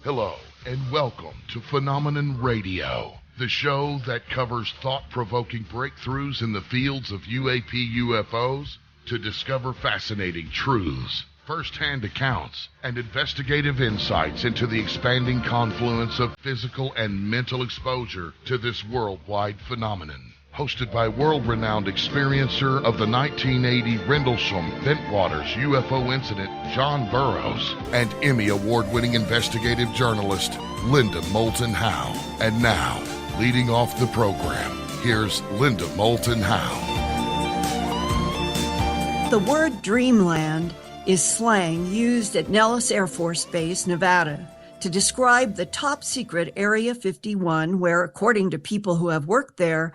Hello, and welcome to Phenomenon Radio, the show that covers thought-provoking breakthroughs in the fields of UAP UFOs to discover fascinating truths, first-hand accounts, and investigative insights into the expanding confluence of physical and mental exposure to this worldwide phenomenon. Hosted by world-renowned experiencer of the 1980 Rendlesham Bentwaters UFO incident, John Burroughs, and Emmy Award-winning investigative journalist, Linda Moulton Howe. And now, leading off the program, here's Linda Moulton Howe. The word dreamland is slang used at Nellis Air Force Base, Nevada, to describe the top-secret Area 51, where, according to people who have worked there,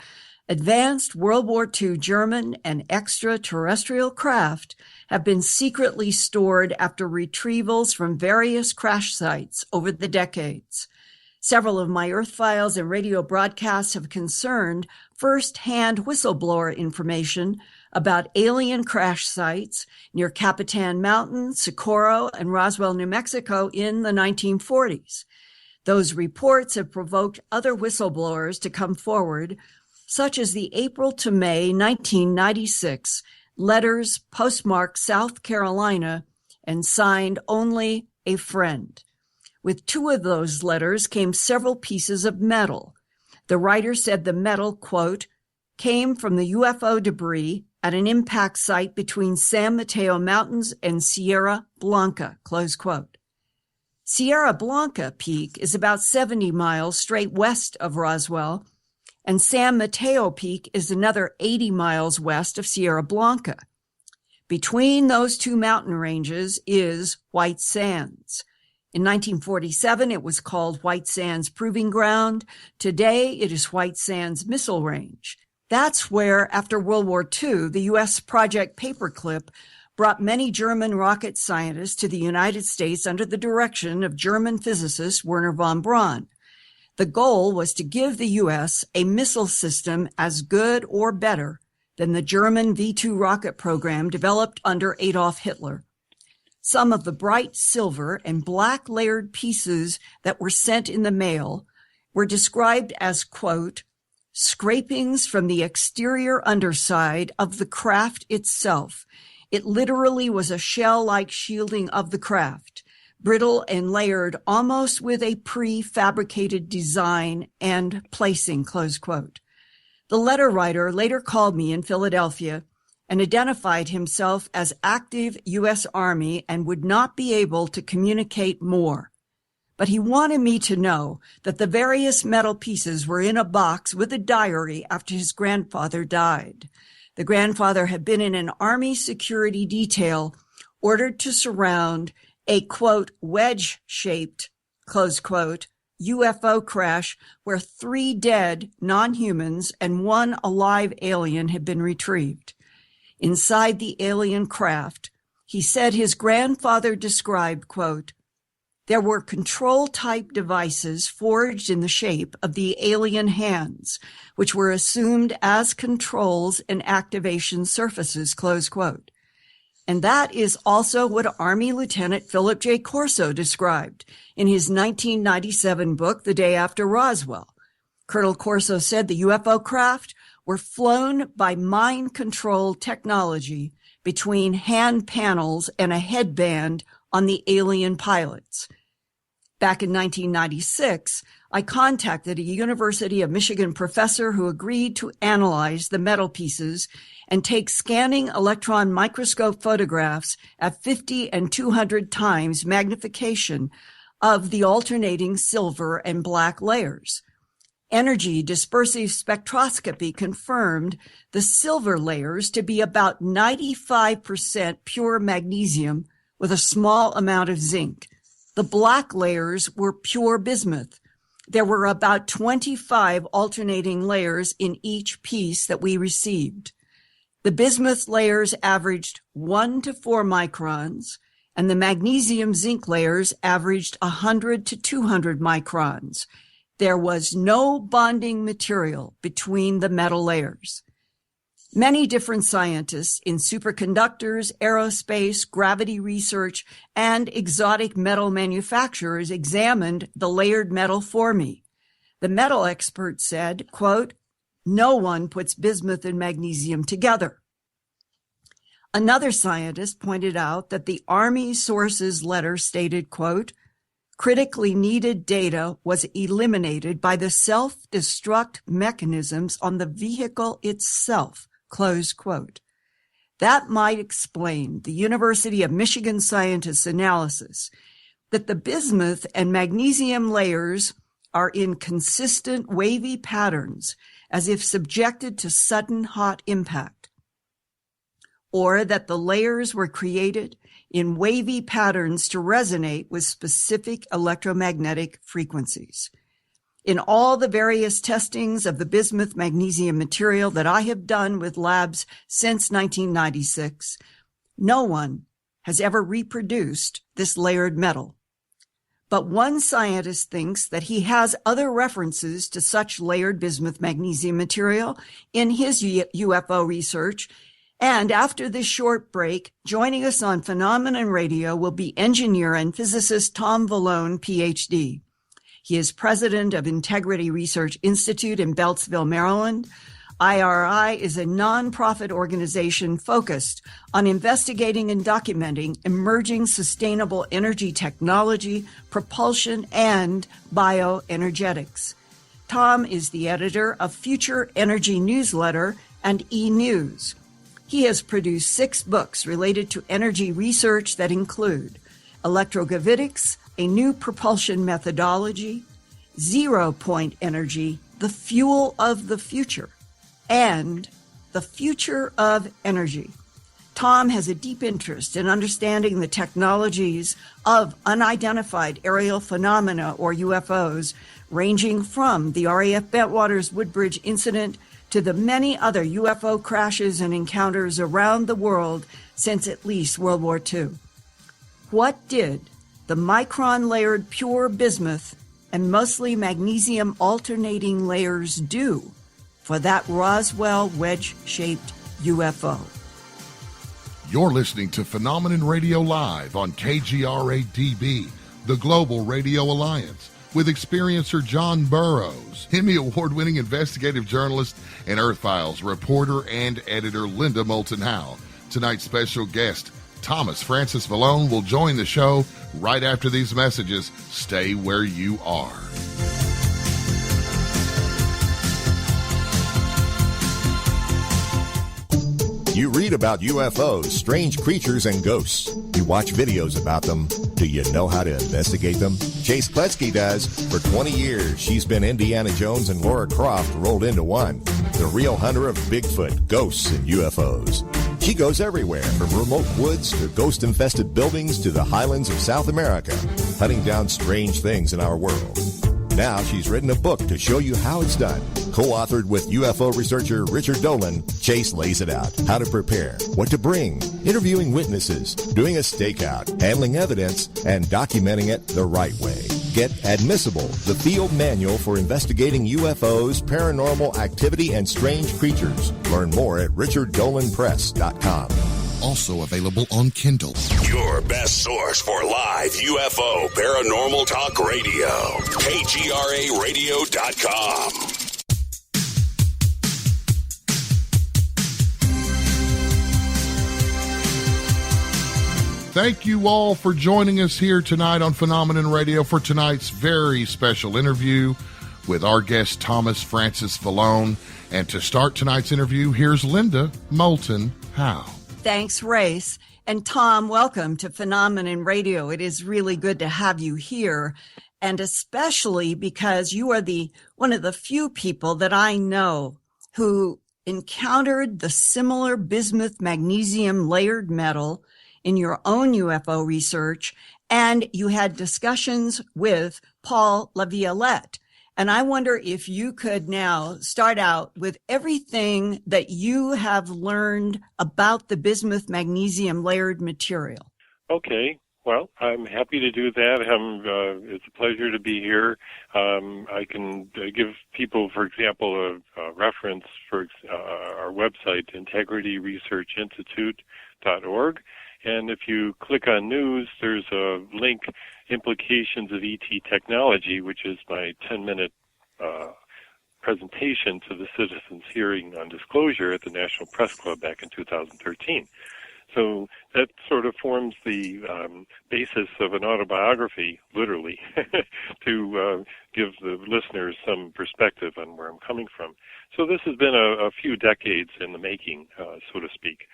advanced World War II German and extraterrestrial craft have been secretly stored after retrievals from various crash sites over the decades. Several of my Earthfiles and radio broadcasts have concerned first-hand whistleblower information about alien crash sites near Capitan Mountain, Socorro, and Roswell, New Mexico in the 1940s. Those reports have provoked other whistleblowers to come forward, such as the April to May 1996 letters postmarked South Carolina and signed only a friend. With two of those letters came several pieces of metal. The writer said the metal, quote, came from the UFO debris at an impact site between San Mateo Mountains and Sierra Blanca, close quote. Sierra Blanca Peak is about 70 miles straight west of Roswell, and San Mateo Peak is another 80 miles west of Sierra Blanca. Between those two mountain ranges is White Sands. In 1947, it was called White Sands Proving Ground. Today, it is White Sands Missile Range. That's where, after World War II, the U.S. Project Paperclip brought many German rocket scientists to the United States under the direction of German physicist Wernher von Braun. The goal was to give the U.S. a missile system as good or better than the German V-2 rocket program developed under Adolf Hitler. Some of the bright silver and black layered pieces that were sent in the mail were described as, quote, scrapings from the exterior underside of the craft itself. It literally was a shell-like shielding of the craft, brittle and layered almost with a prefabricated design and placing, close quote. The letter writer later called me in Philadelphia and identified himself as active U.S. Army and would not be able to communicate more. But he wanted me to know that the various metal pieces were in a box with a diary after his grandfather died. The grandfather had been in an Army security detail ordered to surround a, quote, wedge-shaped, close quote, UFO crash where 3 dead non-humans and 1 alive alien had been retrieved. Inside the alien craft, he said his grandfather described, quote, there were control-type devices forged in the shape of the alien hands, which were assumed as controls and activation surfaces, close quote. And that is also what Army Lieutenant Philip J. Corso described in his 1997 book, The Day After Roswell. Colonel Corso said the UFO craft were flown by mind-controlled technology between hand panels and a headband on the alien pilots. Back in 1996, I contacted a University of Michigan professor who agreed to analyze the metal pieces and take scanning electron microscope photographs at 50 and 200 times magnification of the alternating silver and black layers. Energy dispersive spectroscopy confirmed the silver layers to be about 95% pure magnesium with a small amount of zinc. The black layers were pure bismuth. There were about 25 alternating layers in each piece that we received. The bismuth layers averaged 1 to 4 microns, and the magnesium zinc layers averaged 100 to 200 microns. There was no bonding material between the metal layers. Many different scientists in superconductors, aerospace, gravity research, and exotic metal manufacturers examined the layered metal for me. The metal expert said, quote, "No one puts bismuth and magnesium together." Another scientist pointed out that the Army source's letter stated, quote, "Critically needed data was eliminated by the self-destruct mechanisms on the vehicle itself," close quote. That might explain the University of Michigan scientists' analysis that the bismuth and magnesium layers are in consistent wavy patterns as if subjected to sudden hot impact, or that the layers were created in wavy patterns to resonate with specific electromagnetic frequencies. In all the various testings of the bismuth magnesium material that I have done with labs since 1996, no one has ever reproduced this layered metal. But one scientist thinks that he has other references to such layered bismuth magnesium material in his UFO research. And after this short break, joining us on Phenomenon Radio will be engineer and physicist Tom Valone, PhD. He is president of Integrity Research Institute in Beltsville, Maryland. IRI is a nonprofit organization focused on investigating and documenting emerging sustainable energy technology, propulsion, and bioenergetics. Tom is the editor of Future Energy Newsletter and E-News. He has produced 6 books related to energy research that include Electrogravitics, a new propulsion methodology, Zero-Point Energy, the fuel of the future, and the future of energy. Tom has a deep interest in understanding the technologies of unidentified aerial phenomena, or UFOs, ranging from the RAF Bentwaters Woodbridge incident to the many other UFO crashes and encounters around the world since at least World War II. What did the micron-layered pure bismuth and mostly magnesium alternating layers do for that Roswell wedge-shaped UFO? You're listening to Phenomenon Radio Live on KGRA DB, the Global Radio Alliance, with experiencer John Burroughs, Emmy Award-winning investigative journalist and Earthfiles reporter and editor Linda Moulton Howe. Tonight's special guest, Thomas Francis Valone, will join the show right after these messages. Stay where you are. You read about UFOs, strange creatures, and ghosts. You watch videos about them. Do you know how to investigate them? Chase Kletsky does. For 20 years, she's been Indiana Jones and Laura Croft rolled into one. The real hunter of Bigfoot, ghosts, and UFOs. She goes everywhere, from remote woods to ghost-infested buildings to the highlands of South America, hunting down strange things in our world. Now she's written a book to show you how it's done. Co-authored with UFO researcher Richard Dolan, Chase lays it out. How to prepare, what to bring, interviewing witnesses, doing a stakeout, handling evidence, and documenting it the right way. Get Admissible, the field manual for investigating UFOs, paranormal activity, and strange creatures. Learn more at richarddolanpress.com. Also available on Kindle. Your best source for live UFO paranormal talk radio. KGRAradio.com. Thank you all for joining us here tonight on Phenomenon Radio for tonight's very special interview with our guest Thomas Francis Valone. And to start tonight's interview, here's Linda Moulton Howe. Thanks, Race. And Tom, welcome to Phenomenon Radio. It is really good to have you here, and especially because you are one of the few people that I know who encountered the similar bismuth magnesium layered metal in your own UFO research, and you had discussions with Paul LaViolette. And I wonder if you could now start out with everything that you have learned about the bismuth magnesium layered material. Okay. Well, I'm happy to do that. It's a pleasure to be here. I can give people, for example, a reference for our website, integrityresearchinstitute.org. And if you click on news, there's a link, Implications of ET Technology, which is my 10-minute presentation to the citizens' hearing on disclosure at the National Press Club back in 2013. So that sort of forms the basis of an autobiography, literally, to give the listeners some perspective on where I'm coming from. So this has been a few decades in the making, so to speak.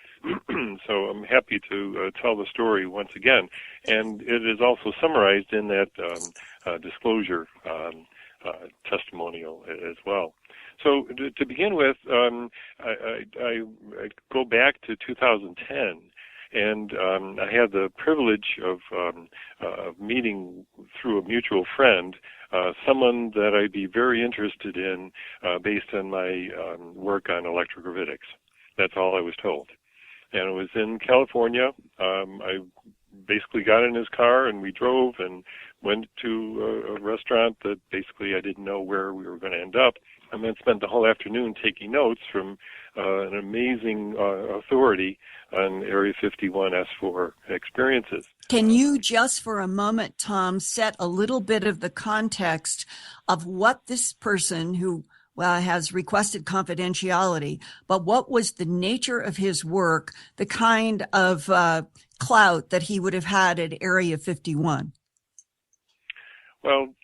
So I'm happy to tell the story once again. And it is also summarized in that disclosure testimonial as well. So to begin with, I go back to 2010, and I had the privilege of meeting through a mutual friend someone that I'd be very interested in based on my work on electrogravitics. That's all I was told. And it was in California. I basically got in his car and we drove and went to a restaurant that basically I didn't know where we were going to end up, and then spent the whole afternoon taking notes from an amazing authority on Area 51 S4 experiences. Can you just for a moment, Tom, set a little bit of the context of what this person who has requested confidentiality, but what was the nature of his work, the kind of clout that he would have had at Area 51? Well,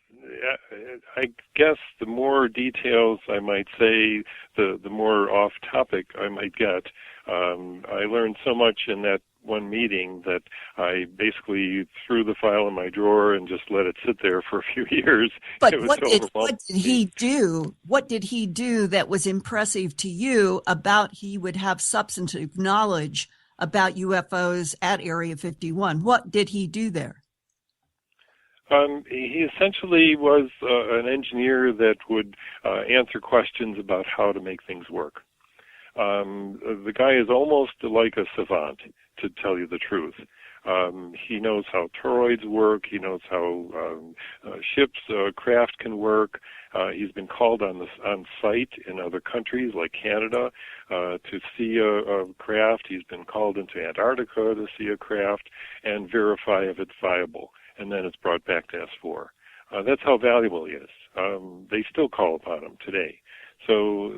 I guess the more details I might say, the more off topic I might get. I learned so much in that one meeting that I basically threw the file in my drawer and just let it sit there for a few years. But what did he do? What did he do that was impressive to you about he would have substantive knowledge about UFOs at Area 51? What did he do there? He essentially was an engineer that would answer questions about how to make things work. The guy is almost like a savant, to tell you the truth. He knows how toroids work. He knows how ships, craft can work. He's been called on site in other countries like Canada to see a craft. He's been called into Antarctica to see a craft and verify if it's viable. And then it's brought back to S4. That's how valuable he is. They still call upon him today. So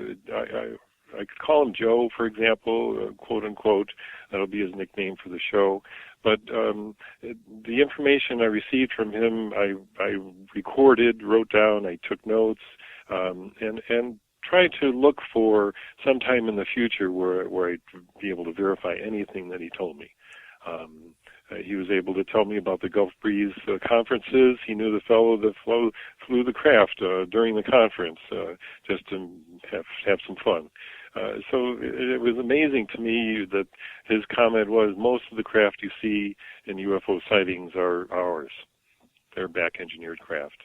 I could call him Joe, for example, quote unquote. That'll be his nickname for the show. But the information I received from him, I recorded, wrote down, I took notes, and tried to look for some time in the future where I'd be able to verify anything that he told me. He was able to tell me about the Gulf Breeze conferences. He knew the fellow that flew the craft during the conference just to have some fun. So it was amazing to me that his comment was, most of the craft you see in UFO sightings are ours. They're back-engineered craft.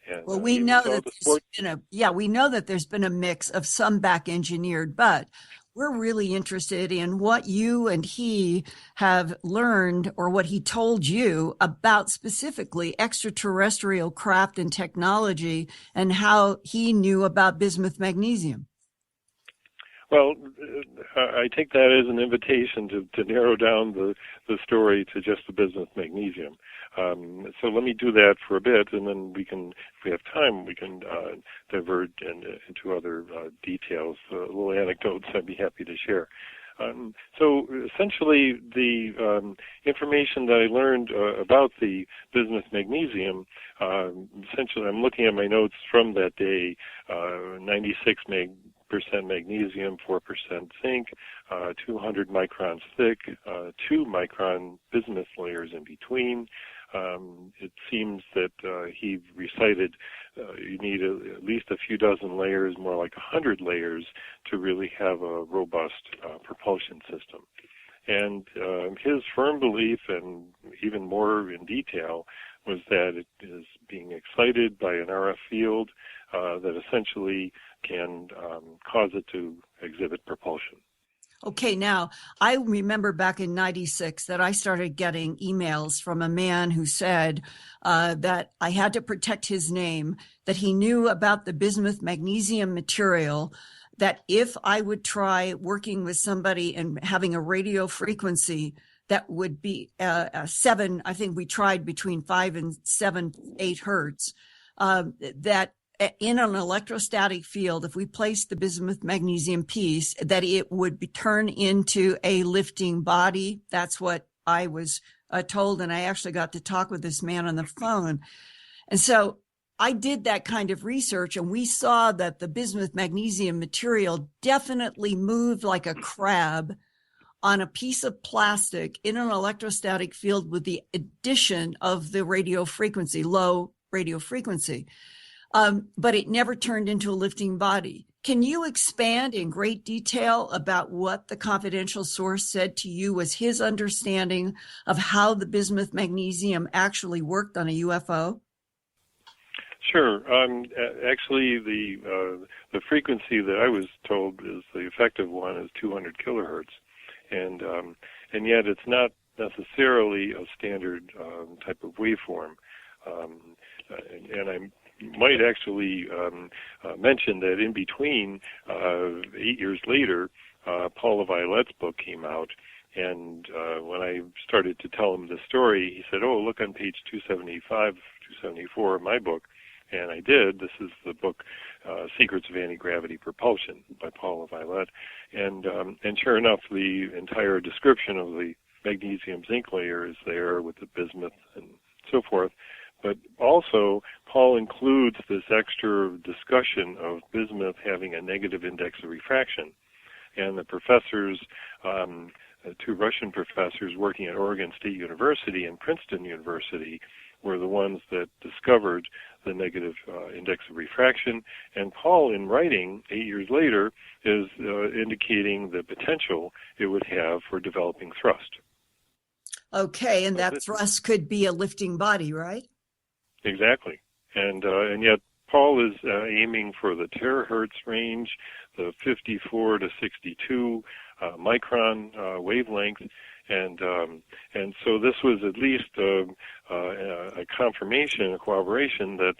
And, well, we know that there's been a mix of some back-engineered, but we're really interested in what you and he have learned or what he told you about specifically extraterrestrial craft and technology and how he knew about bismuth magnesium. Well, I take that as an invitation to narrow down the story to just the bismuth magnesium. So let me do that for a bit, and then we can, if we have time, we can divert into other details, little anecdotes I'd be happy to share. So essentially, the information that I learned about the bismuth magnesium, essentially I'm looking at my notes from that day, 96% magnesium, 4% zinc, 200 microns thick, 2 micron bismuth layers in between. It seems that he recited you need at least a few dozen layers, more like 100 layers, to really have a robust propulsion system. And his firm belief, and even more in detail, was that it is being excited by an RF field that essentially can cause it to exhibit propulsion. Okay, now I remember back in '96 that I started getting emails from a man who said that I had to protect his name, that he knew about the bismuth magnesium material, that if I would try working with somebody and having a radio frequency that would be seven, I think we tried between 5 and 7, 8 hertz, that in an electrostatic field, if we placed the bismuth magnesium piece, that it would be turned into a lifting body. That's what I was told. And I actually got to talk with this man on the phone. And so I did that kind of research, and we saw that the bismuth magnesium material definitely moved like a crab on a piece of plastic in an electrostatic field with the addition of the radio frequency, low radio frequency. But it never turned into a lifting body. Can you expand in great detail about what the confidential source said to you was his understanding of how the bismuth magnesium actually worked on a UFO? Sure. Actually, the frequency that I was told is the effective one is 200 kilohertz, and yet it's not necessarily a standard type of waveform. And I might actually mention that in between, 8 years later, Paul LaViolette's book came out, and when I started to tell him the story, he said, "Oh, look on page 275, 274 of my book." And I did. This is the book Secrets of Anti-Gravity Propulsion by Paul LaViolette. And sure enough, the entire description of the magnesium zinc layer is there with the bismuth and so forth. But also, Paul includes this extra discussion of bismuth having a negative index of refraction. And the professors, 2 Russian professors working at Oregon State University and Princeton University, were the ones that discovered the negative index of refraction. And Paul, in writing 8 years later, is indicating the potential it would have for developing thrust. Okay, and that thrust could be a lifting body, right? Exactly. And yet Paul is aiming for the terahertz range, the 54 to 62 micron wavelength, and so this was at least a confirmation, a corroboration that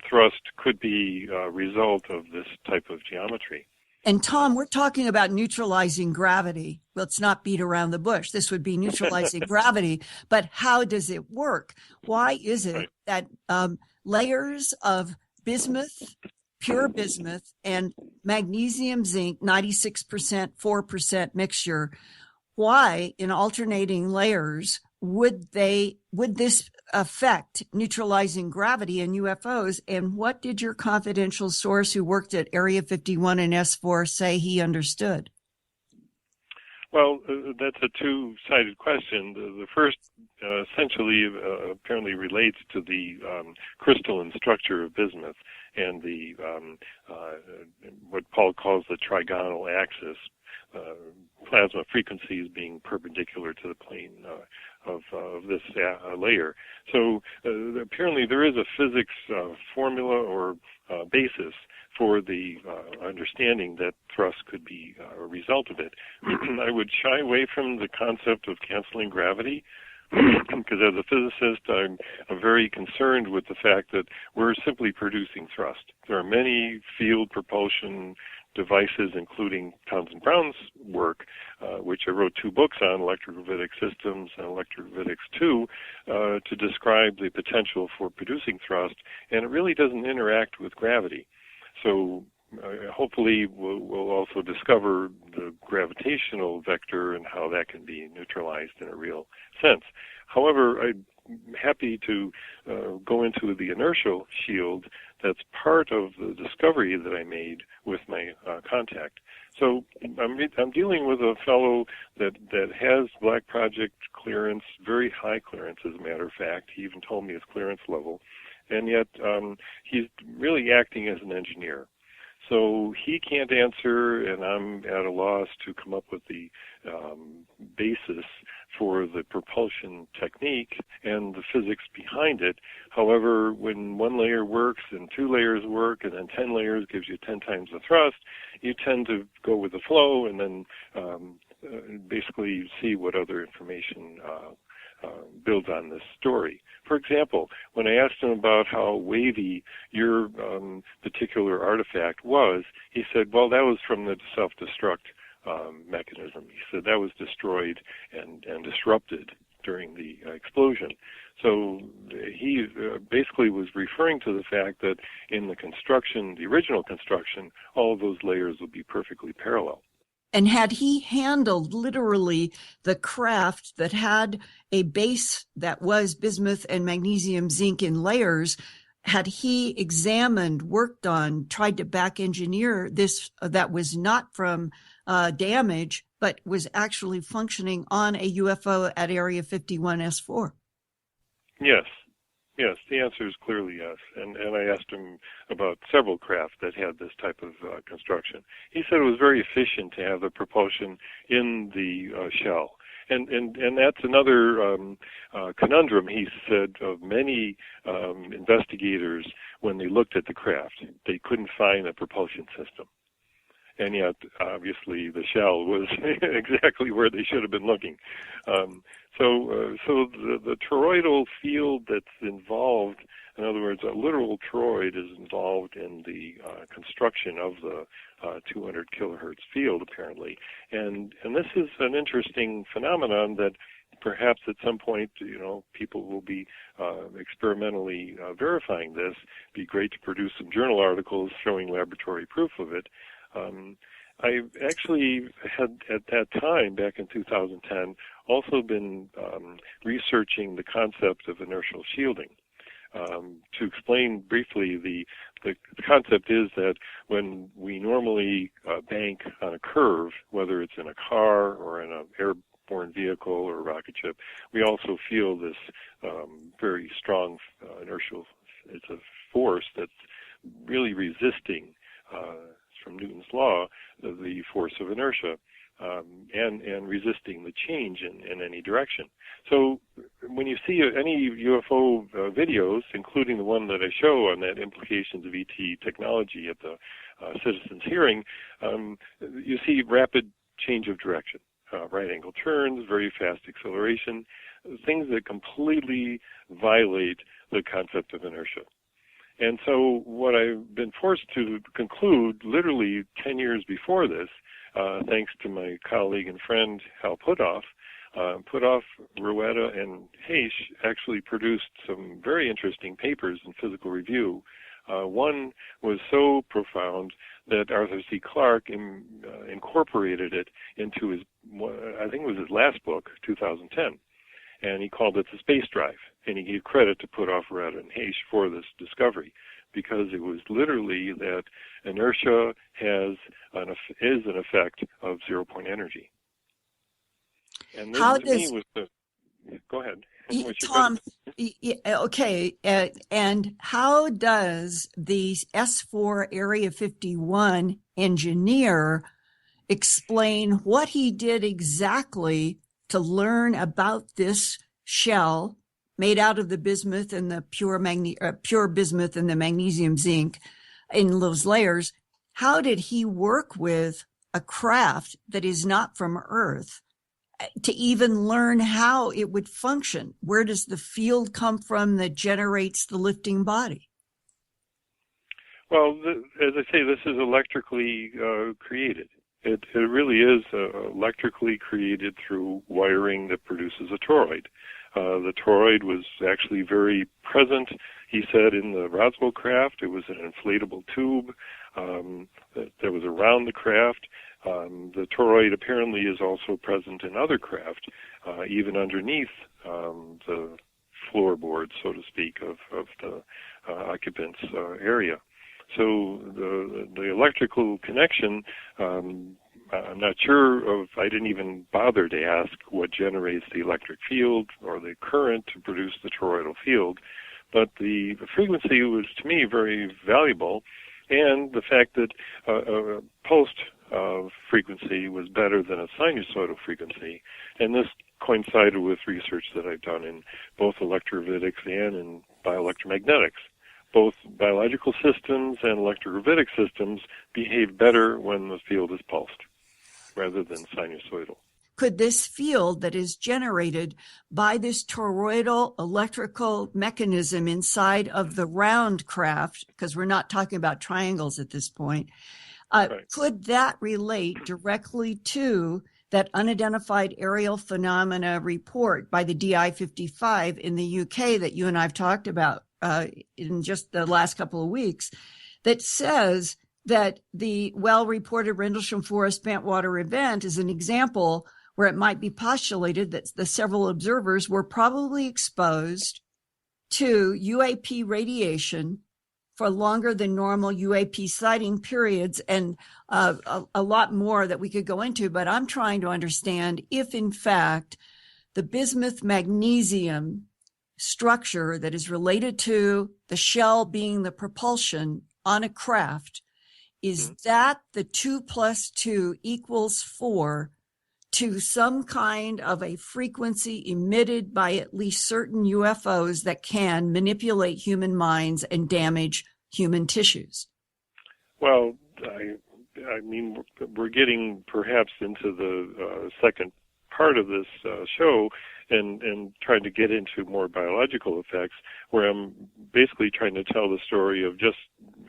thrust could be a result of this type of geometry. And Tom, we're talking about neutralizing gravity. Let's not beat around the bush. This would be neutralizing gravity, but how does it work? Why is it that layers of bismuth, pure bismuth, and magnesium zinc, 96%, 4% mixture, why in alternating layers would this affect neutralizing gravity in UFOs? And what did your confidential source who worked at Area 51 and S4 say he understood? Well, that's a two-sided question. The first essentially apparently relates to the crystalline structure of bismuth and the what Paul calls the trigonal axis, plasma frequencies being perpendicular to the plane of this layer. So apparently there is a physics formula or basis for the understanding that thrust could be a result of it. I would shy away from the concept of canceling gravity because as a physicist, I'm very concerned with the fact that we're simply producing thrust. There are many field propulsion devices, including Townsend Brown's work, which I wrote 2 books on, Electrogravitic Systems and Electrovitics 2, to describe the potential for producing thrust, and it really doesn't interact with gravity. So hopefully we'll also discover the gravitational vector and how that can be neutralized in a real sense. However, I'm happy to go into the inertial shield that's part of the discovery that I made with my contact. So I'm dealing with a fellow that has Black Project clearance, very high clearance as a matter of fact. He even told me his clearance level. And yet he's really acting as an engineer. So he can't answer, and I'm at a loss to come up with the basis for the propulsion technique and the physics behind it. However, when one layer works and 2 layers work and then 10 layers gives you 10 times the thrust, you tend to go with the flow and then basically see what other information builds on this story. For example, when I asked him about how wavy your particular artifact was, he said, well, that was from the self-destruct mechanism. He said that was destroyed and disrupted during the explosion. So he basically was referring to the fact that in the construction, the original construction, all of those layers would be perfectly parallel. And had he handled literally the craft that had a base that was bismuth and magnesium zinc in layers, had he examined, worked on, tried to back engineer this that was not from damage, but was actually functioning on a UFO at Area 51S4? Yes. Yes, the answer is clearly yes. And I asked him about several craft that had this type of construction. He said it was very efficient to have the propulsion in the shell. And that's another conundrum, he said, of many investigators when they looked at the craft. They couldn't find a propulsion system. And yet, obviously, the shell was exactly where they should have been looking. So the toroidal field that's involved, in other words, a literal toroid is involved in the construction of the 200 kilohertz field, apparently. And this is an interesting phenomenon that perhaps at some point, people will be experimentally verifying this. It'd be great to produce some journal articles showing laboratory proof of it. I actually had, at that time, back in 2010, also been researching the concept of inertial shielding. To explain briefly, the concept is that when we normally bank on a curve, whether it's in a car or in an airborne vehicle or a rocket ship, we also feel this very strong inertial, it's a force that's really resisting from Newton's law, the force of inertia, and resisting the change in any direction. So when you see any UFO videos, including the one that I show on that implications of ET technology at the citizens' hearing, you see rapid change of direction, right angle turns, very fast acceleration, things that completely violate the concept of inertia. And so what I've been forced to conclude literally 10 years before this, thanks to my colleague and friend Howe, Rueda, and Hayes actually produced some very interesting papers in Physical Review. One was so profound that Arthur C. Clarke incorporated it into his, I think it was his last book, 2010. And he called it the space drive. And he gave credit to Rueda and Hayes for this discovery, because it was literally that inertia is an effect of zero-point energy. And this go ahead. Tom, okay, and how does the S4 Area 51 engineer explain what he did exactly to learn about this shell made out of the bismuth and the pure bismuth and the magnesium zinc in those layers? How did he work with a craft that is not from Earth to even learn how it would function? Where does the field come from that generates the lifting body? Well, as I say, this is electrically created. It really is electrically created through wiring that produces a toroid. The toroid was actually very present, he said, in the Roswell craft. It was an inflatable tube that was around the craft. The toroid apparently is also present in other craft, even underneath the floorboard, so to speak, of the occupant's area. So the electrical connection, I'm not sure I didn't even bother to ask what generates the electric field or the current to produce the toroidal field, but the frequency was, to me, very valuable. and the fact that pulsed frequency was better than a sinusoidal frequency. And this coincided with research that I've done in both electrophysics and in bioelectromagnetics. Both biological systems and electrogravitic systems behave better when the field is pulsed rather than sinusoidal. Could this field that is generated by this toroidal electrical mechanism inside of the round craft, because we're not talking about triangles at this point, Right. Could that relate directly to that unidentified aerial phenomena report by the DI-55 in the UK that you and I have talked about in just the last couple of weeks, that says that the well-reported Rendlesham Forest Bantwater event is an example where it might be postulated that the several observers were probably exposed to UAP radiation for longer than normal UAP sighting periods, and a lot more that we could go into. But I'm trying to understand if, in fact, the bismuth magnesium structure that is related to the shell being the propulsion on a craft, is that the 2 + 2 = 4 to some kind of a frequency emitted by at least certain UFOs that can manipulate human minds and damage human tissues? Well, I mean, we're getting perhaps into the second part of this show and trying to get into more biological effects, where I'm basically trying to tell the story of just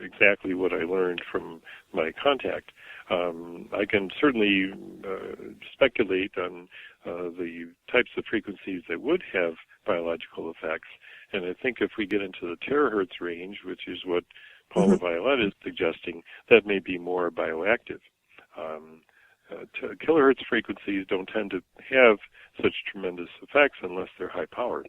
exactly what I learned from my contact. I can certainly speculate on the types of frequencies that would have biological effects, and I think if we get into the terahertz range, which is what Paula Violette is suggesting, that may be more bioactive. Kilohertz frequencies don't tend to have such tremendous effects unless they're high-powered.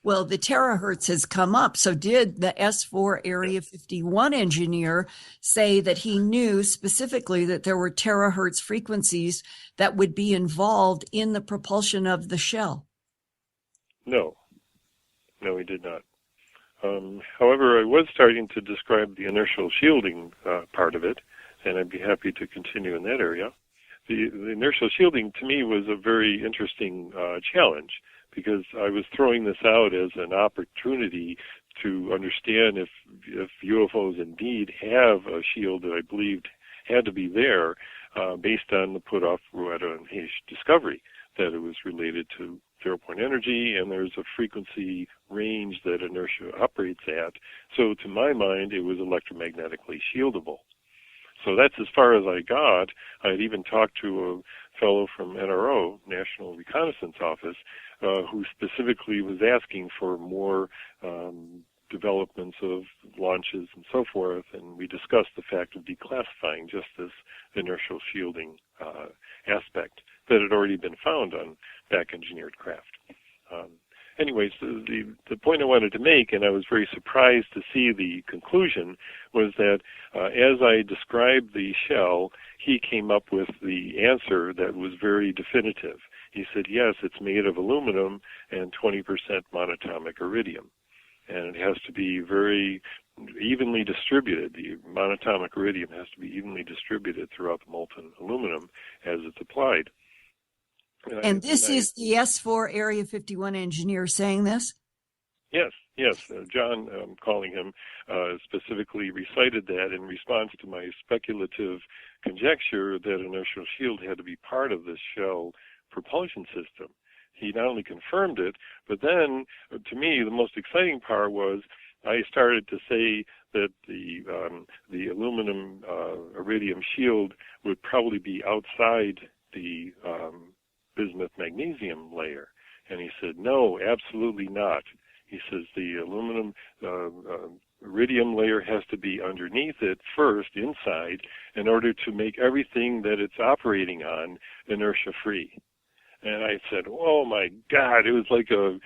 Well, the terahertz has come up. So did the S4 Area 51 engineer say that he knew specifically that there were terahertz frequencies that would be involved in the propulsion of the shell? No, he did not. However, I was starting to describe the inertial shielding part of it, and I'd be happy to continue in that area. The inertial shielding, to me, was a very interesting challenge, because I was throwing this out as an opportunity to understand if UFOs indeed have a shield that I believed had to be there, based on the Puthoff, Rueda, and Hayes discovery, that it was related to zero-point energy, and there's a frequency range that inertia operates at. So to my mind, it was electromagnetically shieldable. So that's as far as I got. I had even talked to a fellow from NRO, National Reconnaissance Office, who specifically was asking for more developments of launches and so forth, and we discussed the fact of declassifying just this inertial shielding aspect that had already been found on back-engineered craft. Anyways, the point I wanted to make, and I was very surprised to see the conclusion, was that as I described the shell, he came up with the answer that was very definitive. He said, yes, it's made of aluminum and 20% monatomic iridium, and it has to be very evenly distributed. The monatomic iridium has to be evenly distributed throughout the molten aluminum as it's applied. And this is the S4 Area 51 engineer saying this? Yes. John, I'm calling him, specifically recited that in response to my speculative conjecture that inertial shield had to be part of this shell propulsion system. He not only confirmed it, but then, to me, the most exciting part was I started to say that the aluminum iridium shield would probably be outside the bismuth magnesium layer. And he said, no, absolutely not. He says the aluminum iridium layer has to be underneath it first, inside, in order to make everything that it's operating on inertia-free. And I said, oh my God, it was like a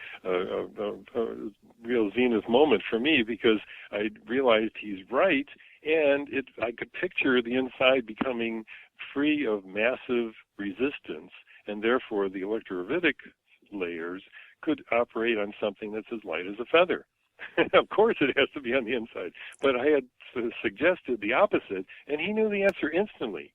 real zenith moment for me, because I realized he's right, and I could picture the inside becoming free of massive resistance, and therefore the electrogravitic layers could operate on something that's as light as a feather. Of course it has to be on the inside. But I had suggested the opposite, and he knew the answer instantly.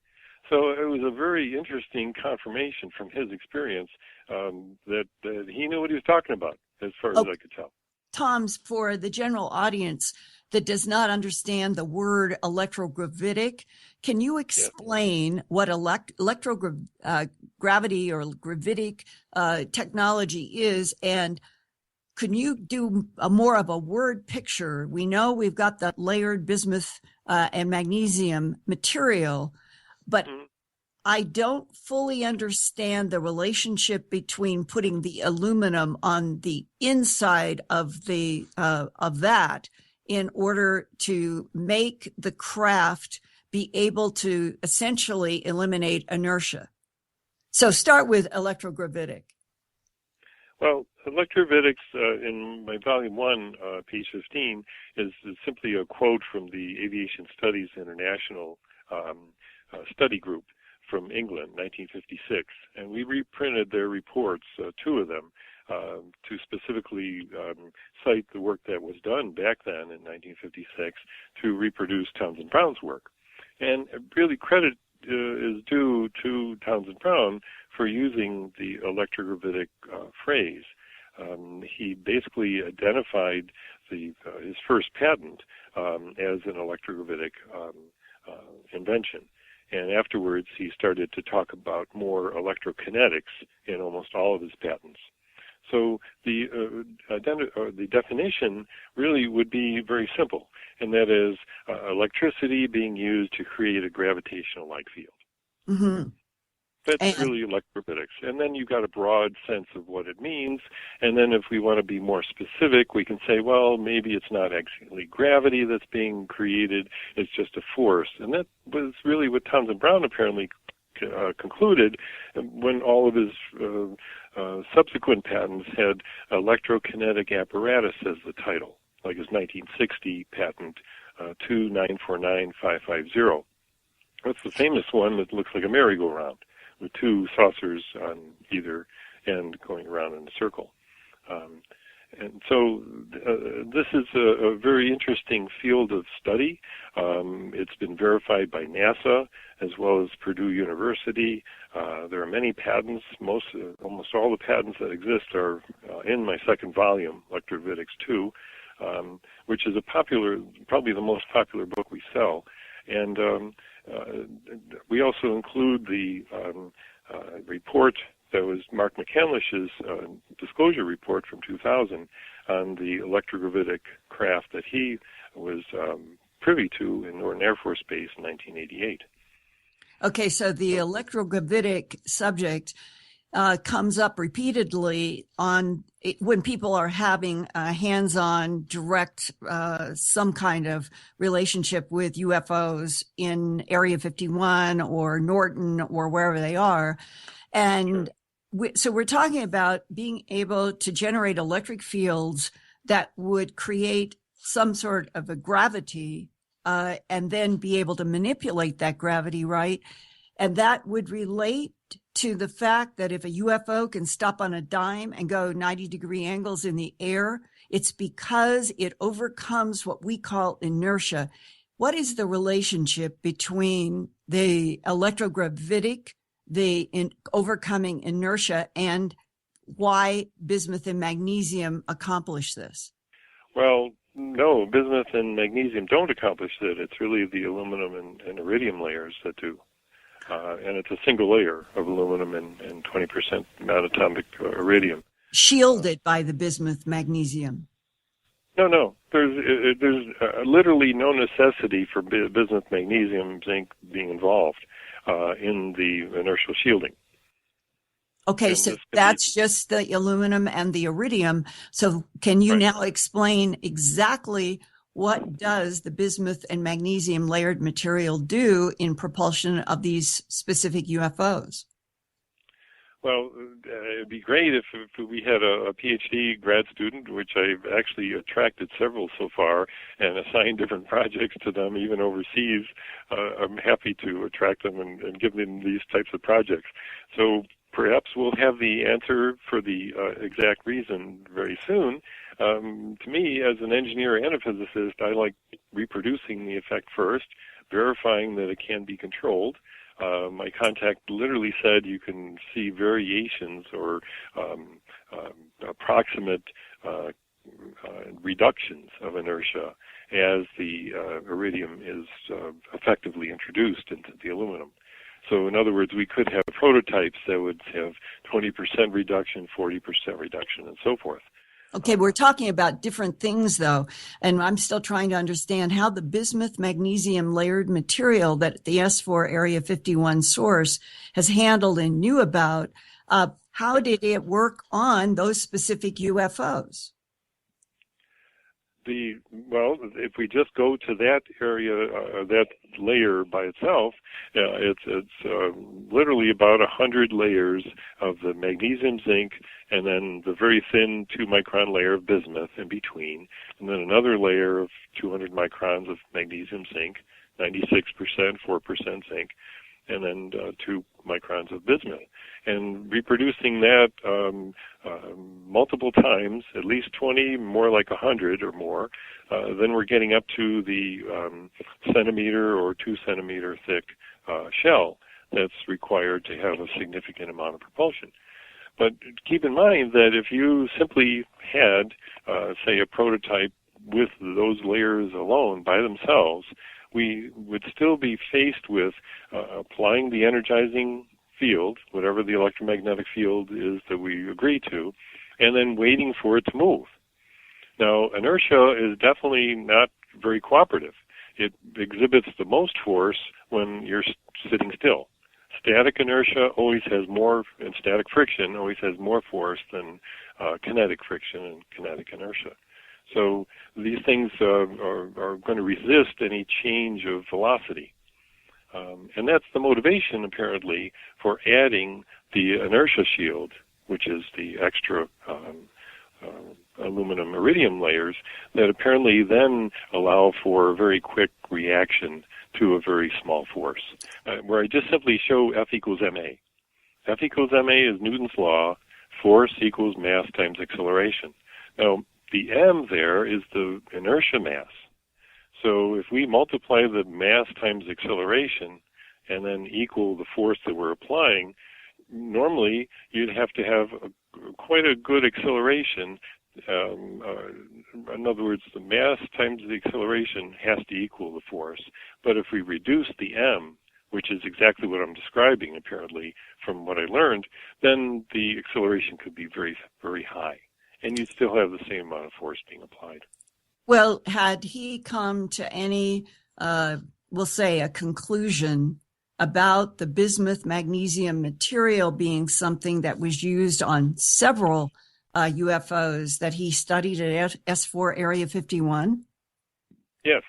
So it was a very interesting confirmation from his experience that he knew what he was talking about, as far as I could tell. Tom's, for the general audience that does not understand the word electrogravitic, can you explain what electrogravity or gravitic technology is? And can you do more of a word picture? We know we've got the layered bismuth and magnesium material, but I don't fully understand the relationship between putting the aluminum on the inside of the of that in order to make the craft be able to essentially eliminate inertia. So start with electrogravitic. Well, electrovitics in my volume 1, page 15, is simply a quote from the Aviation Studies International study group from England, 1956, and we reprinted their reports, 2 of them, to specifically cite the work that was done back then in 1956 to reproduce Townsend Brown's work. And really credit is due to Townsend Brown for using the electrogravitic phrase. He basically identified his first patent as an electrogravitic invention. And afterwards, he started to talk about more electrokinetics in almost all of his patents. So the definition really would be very simple, and that is electricity being used to create a gravitational-like field. Mm-hmm. That's really electrovitics. And then you've got a broad sense of what it means. And then if we want to be more specific, we can say, well, maybe it's not actually gravity that's being created, it's just a force. And that was really what Townsend Brown apparently concluded when all of his subsequent patents had electrokinetic apparatus as the title, like his 1960 patent 2949550. That's the famous one that looks like a merry-go-round with 2 saucers on either end going around in a circle. And so this is a very interesting field of study. It's been verified by NASA as well as Purdue University. There are many patents. Almost all the patents that exist are in my second volume, Electrovitics 2, which is probably the most popular book we sell. And we also include the report that was Mark McCandlish's disclosure report from 2000 on the electrogravitic craft that he was privy to in Norton Air Force Base in 1988. Okay, so the electrogravitic subject comes up repeatedly when people are having a hands-on, direct, some kind of relationship with UFOs in Area 51 or Norton or wherever they are. And so we're talking about being able to generate electric fields that would create some sort of a gravity and then be able to manipulate that gravity, right? And that would relate to the fact that if a UFO can stop on a dime and go 90-degree angles in the air, it's because it overcomes what we call inertia. What is the relationship between the electrogravitic, overcoming inertia, and why bismuth and magnesium accomplish this? Well, no, bismuth and magnesium don't accomplish that. It's really the aluminum and iridium layers that do. And it's a single layer of aluminum and 20% monatomic iridium. Shielded by the bismuth magnesium. No. There's literally no necessity for bismuth magnesium zinc being involved in the inertial shielding. Okay, so that's just the aluminum and the iridium. So can you now explain exactly what does the bismuth and magnesium layered material do in propulsion of these specific UFOs? Well, it'd be great if we had a PhD grad student, which I've actually attracted several so far and assigned different projects to them, even overseas. I'm happy to attract them and give them these types of projects. So perhaps we'll have the answer for the exact reason very soon. To me, as an engineer and a physicist, I like reproducing the effect first, verifying that it can be controlled. My contact literally said you can see variations or approximate reductions of inertia as the iridium is effectively introduced into the aluminum. So in other words, we could have prototypes that would have 20% reduction, 40% reduction, and so forth. Okay, we're talking about different things, though, and I'm still trying to understand how the bismuth magnesium layered material that the S4 Area 51 source has handled and knew about, how did it work on those specific UFOs? Well, if we just go to that area, that layer by itself, it's literally about 100 layers of the magnesium zinc, and then the very thin 2-micron layer of bismuth in between, and then another layer of 200 microns of magnesium zinc, 96%, 4% zinc, and then 2 microns of bismuth. And reproducing that multiple times, at least 20, more like 100 or more, then we're getting up to the centimeter or 2 centimeter thick shell that's required to have a significant amount of propulsion. But keep in mind that if you simply had, say, a prototype with those layers alone by themselves, we would still be faced with applying the energizing field, whatever the electromagnetic field is that we agree to, and then waiting for it to move. Now, inertia is definitely not very cooperative. It exhibits the most force when you're sitting still. Static inertia always has more, and static friction always has more force than kinetic friction and kinetic inertia. So these things are going to resist any change of velocity. And that's the motivation, apparently, for adding the inertia shield, which is the extra aluminum iridium layers that apparently then allow for a very quick reaction to a very small force, where I just simply show F equals ma. F equals ma is Newton's law, force equals mass times acceleration. Now, the m there is the inertia mass. So if we multiply the mass times acceleration and then equal the force that we're applying, normally you'd have to have quite a good acceleration. In other words, the mass times the acceleration has to equal the force. But if we reduce the m, which is exactly what I'm describing apparently from what I learned, then the acceleration could be very, very high. And you'd still have the same amount of force being applied. Well, had he come to any, we'll say, a conclusion about the bismuth magnesium material being something that was used on several UFOs that he studied at S4 Area 51? Yes.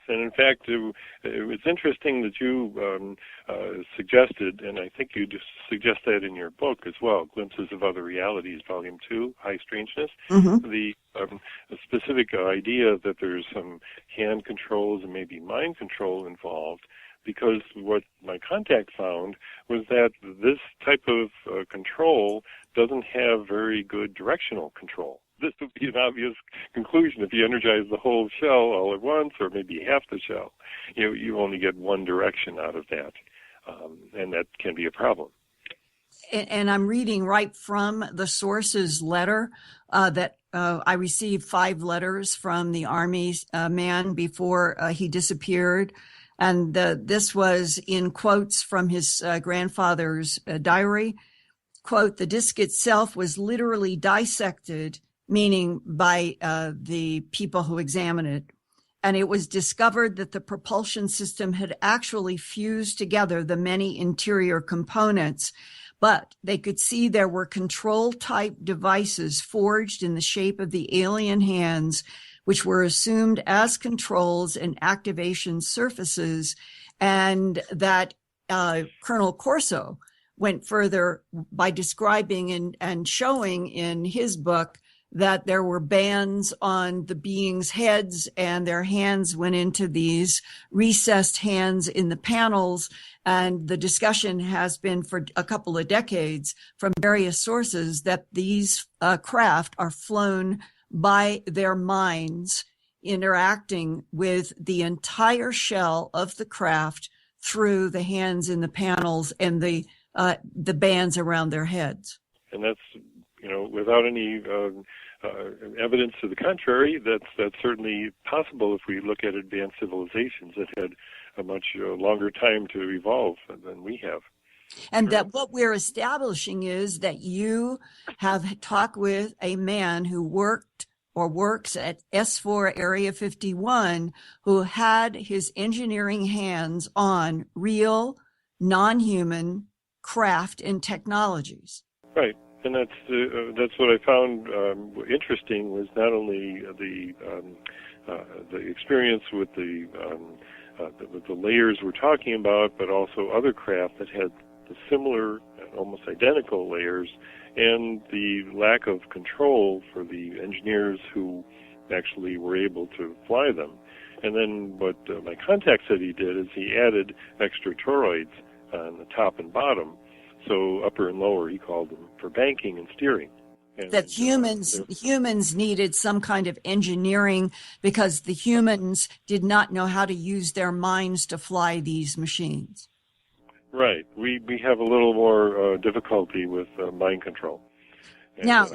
And in fact, it was interesting that you suggested, and I think you just suggest that in your book as well, Glimpses of Other Realities, Volume 2, High Strangeness, the specific idea that there's some hand controls and maybe mind control involved, because what my contact found was that this type of control doesn't have very good directional control. This would be an obvious conclusion. If you energize the whole shell all at once, or maybe half the shell, you only get one direction out of that, and that can be a problem. And I'm reading right from the source's letter that I received 5 letters from the Army man before he disappeared. And this was in quotes from his grandfather's diary. Quote, "The disc itself was literally dissected," meaning by the people who examined it. And it was discovered that the propulsion system had actually fused together the many interior components, but they could see there were control-type devices forged in the shape of the alien hands, which were assumed as controls and activation surfaces, and that Colonel Corso went further by describing and showing in his book that there were bands on the beings' heads, and their hands went into these recessed hands in the panels. And the discussion has been for a couple of decades from various sources that these craft are flown by their minds interacting with the entire shell of the craft through the hands in the panels and the bands around their heads. And that's, without any evidence to the contrary, that's certainly possible if we look at advanced civilizations that had a much longer time to evolve than we have. And that what we're establishing is that you have talked with a man who worked or works at S4 Area 51 who had his engineering hands on real, non-human craft and technologies. Right. And that's what I found interesting was not only the experience with the layers we're talking about, but also other craft that had the similar, almost identical layers, and the lack of control for the engineers who actually were able to fly them. And then what my contact said he did is he added extra toroids on the top and bottom. So upper and lower, he called them, for banking and steering. And, that humans needed some kind of engineering because the humans did not know how to use their minds to fly these machines. Right. We have a little more difficulty with mind control. And, now,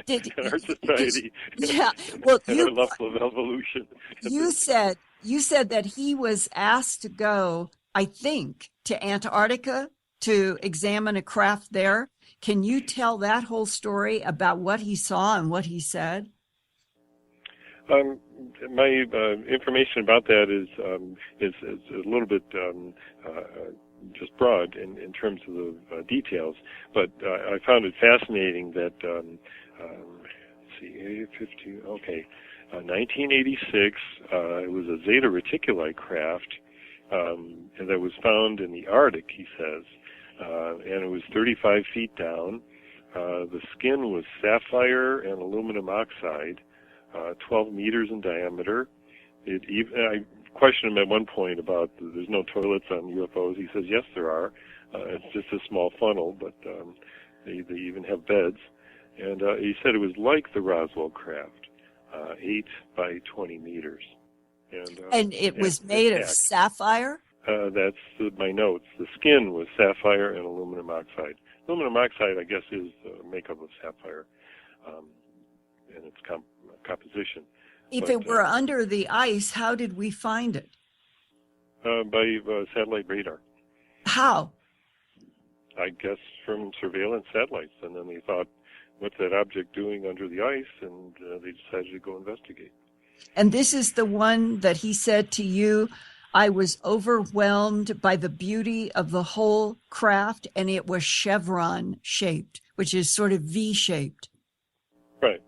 in our society, well, our level of evolution. You said that he was asked to go, I think, to Antarctica to examine a craft there. Can you tell that whole story about what he saw and what he said? My information about that is a little bit just broad in terms of the details, but I found it fascinating that let's see, Area 50. Okay, 1986. It was a Zeta Reticuli craft, and that was found in the Arctic. He says. And it was 35 feet down. The skin was sapphire and aluminum oxide, 12 meters in diameter. I questioned him at one point about there's no toilets on UFOs. He says, yes, there are. It's just a small funnel, but they even have beds. And he said it was like the Roswell craft, 8 by 20 meters. And it was made of sapphire? That's my notes. The skin was sapphire and aluminum oxide. Aluminum oxide, I guess, is makeup of sapphire and its composition. If it were under the ice, how did we find it? By satellite radar. How? I guess from surveillance satellites. And then they thought, what's that object doing under the ice? And they decided to go investigate. And this is the one that he said to you, I was overwhelmed by the beauty of the whole craft, and it was chevron shaped, which is sort of V-shaped. Right.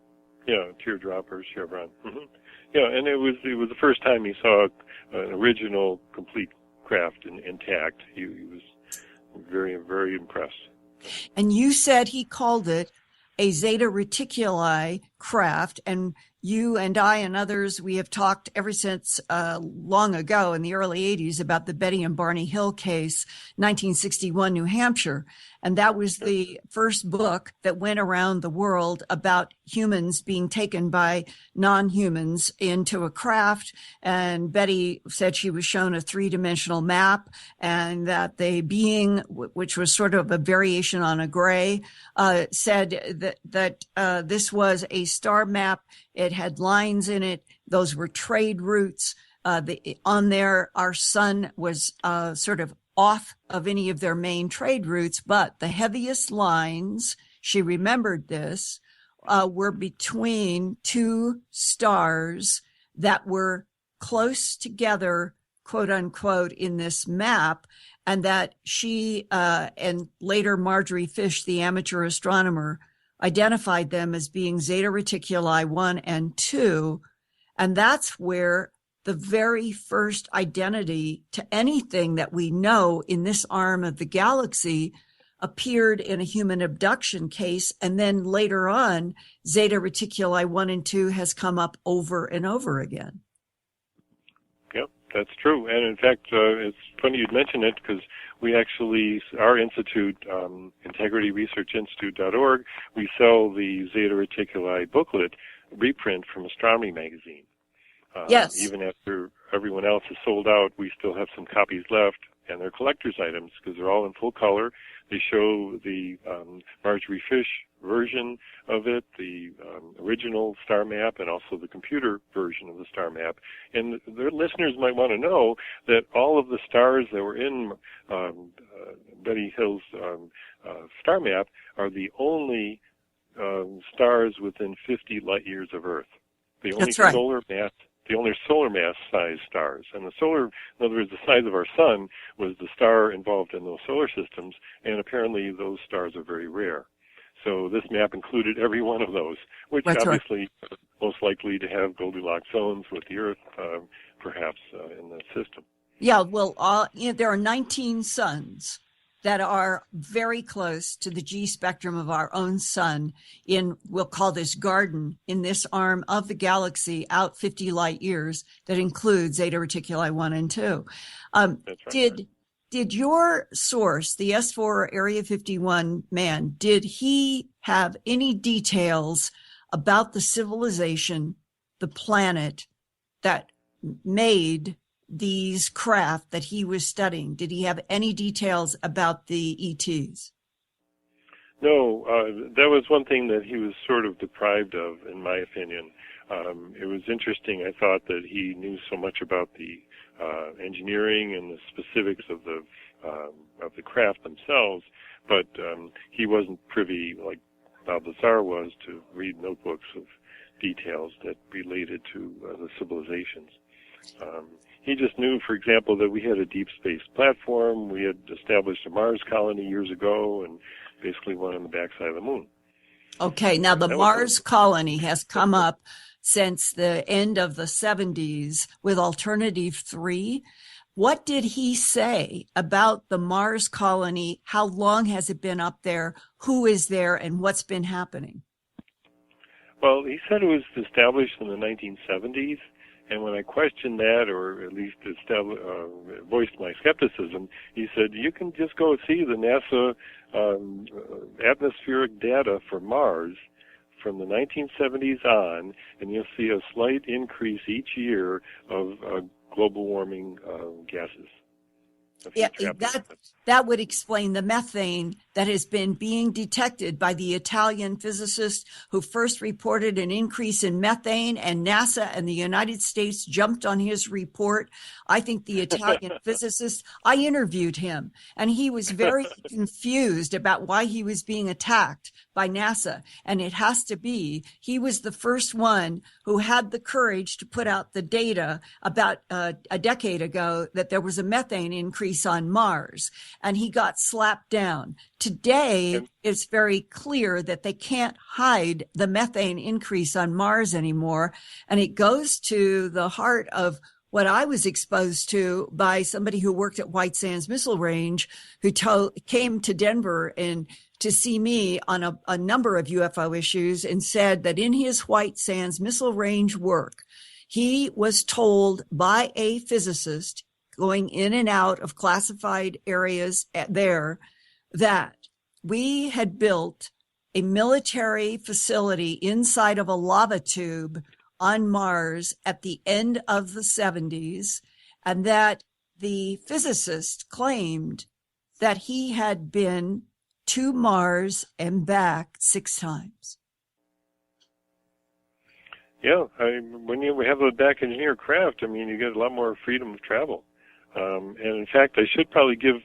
Yeah, teardrop or chevron. Mm-hmm. Yeah, and it was the first time he saw an original, complete craft intact. He was very, very impressed. And you said he called it a Zeta Reticuli craft, and you and I and others, we have talked ever since long ago in the early 80s about the Betty and Barney Hill case, 1961, New Hampshire. And that was the first book that went around the world about humans being taken by non-humans into a craft. And Betty said she was shown a 3-dimensional map, and that the being, which was sort of a variation on a gray, said that this was a star map. It had lines in it. Those were trade routes. On there, our sun was sort of off of any of their main trade routes, but the heaviest lines, she remembered this, were between 2 stars that were close together, quote unquote, in this map, and that she and later Marjorie Fish, the amateur astronomer, identified them as being Zeta Reticuli 1 and 2. And that's where the very first identity to anything that we know in this arm of the galaxy appeared in a human abduction case. And then later on, Zeta Reticuli 1 and 2 has come up over and over again. Yep, that's true. And in fact, it's funny you'd mention it, because we actually, our institute, integrityresearchinstitute.org, we sell the Zeta Reticuli booklet reprint from Astronomy magazine. Yes. Even after everyone else is sold out, we still have some copies left, and they're collector's items because they're all in full color. They show the Marjorie Fish version of it, the original star map, and also the computer version of the star map. And their listeners might want to know that all of the stars that were in Betty Hill's star map are the only stars within 50 light years of Earth. The only That's right. the only solar mass size stars. And in other words, the size of our sun was the star involved in those solar systems, and apparently those stars are very rare. So this map included every one of those, which That's obviously are most likely to have Goldilocks zones with the Earth, perhaps, in the system. Yeah, well, there are 19 suns that are very close to the G spectrum of our own sun in, we'll call this garden, in this arm of the galaxy out 50 light years that includes Zeta Reticuli 1 and 2. That's right. Did your source, the S4 Area 51 man, did he have any details about the civilization, the planet that made these craft that he was studying? Did he have any details about the ETs? No, that was one thing that he was sort of deprived of, in my opinion. It was interesting. I thought that he knew so much about the engineering and the specifics of the craft themselves, but he wasn't privy, like Bob Lazar was, to read notebooks of details that related to the civilizations. He just knew, for example, that we had a deep space platform. We had established a Mars colony years ago, and basically one on the backside of the moon. Okay, now the Mars colony has come up since the end of the 70s with Alternative 3. What did he say about the Mars colony? How long has it been up there? Who is there, and what's been happening? Well, he said it was established in the 1970s. And when I questioned that, or at least voiced my skepticism, he said, you can just go see the NASA atmospheric data for Mars from the 1970s on, and you'll see a slight increase each year of global warming gases. Yeah, that would explain the methane that has been being detected by the Italian physicist who first reported an increase in methane, and NASA and the United States jumped on his report. I think the Italian physicist, I interviewed him, and he was very confused about why he was being attacked by NASA. And it has to be, he was the first one who had the courage to put out the data about a decade ago that there was a methane increase on Mars, and he got slapped down. Today, it's very clear that they can't hide the methane increase on Mars anymore, and it goes to the heart of what I was exposed to by somebody who worked at White Sands Missile Range, who came to Denver and to see me on a number of UFO issues, and said that in his White Sands Missile Range work, he was told by a physicist going in and out of classified areas there that we had built a military facility inside of a lava tube on Mars at the end of the 70s, and that the physicist claimed that he had been to Mars and back 6 times. Yeah, when you have a back engineer craft, you get a lot more freedom of travel. And in fact, I should probably give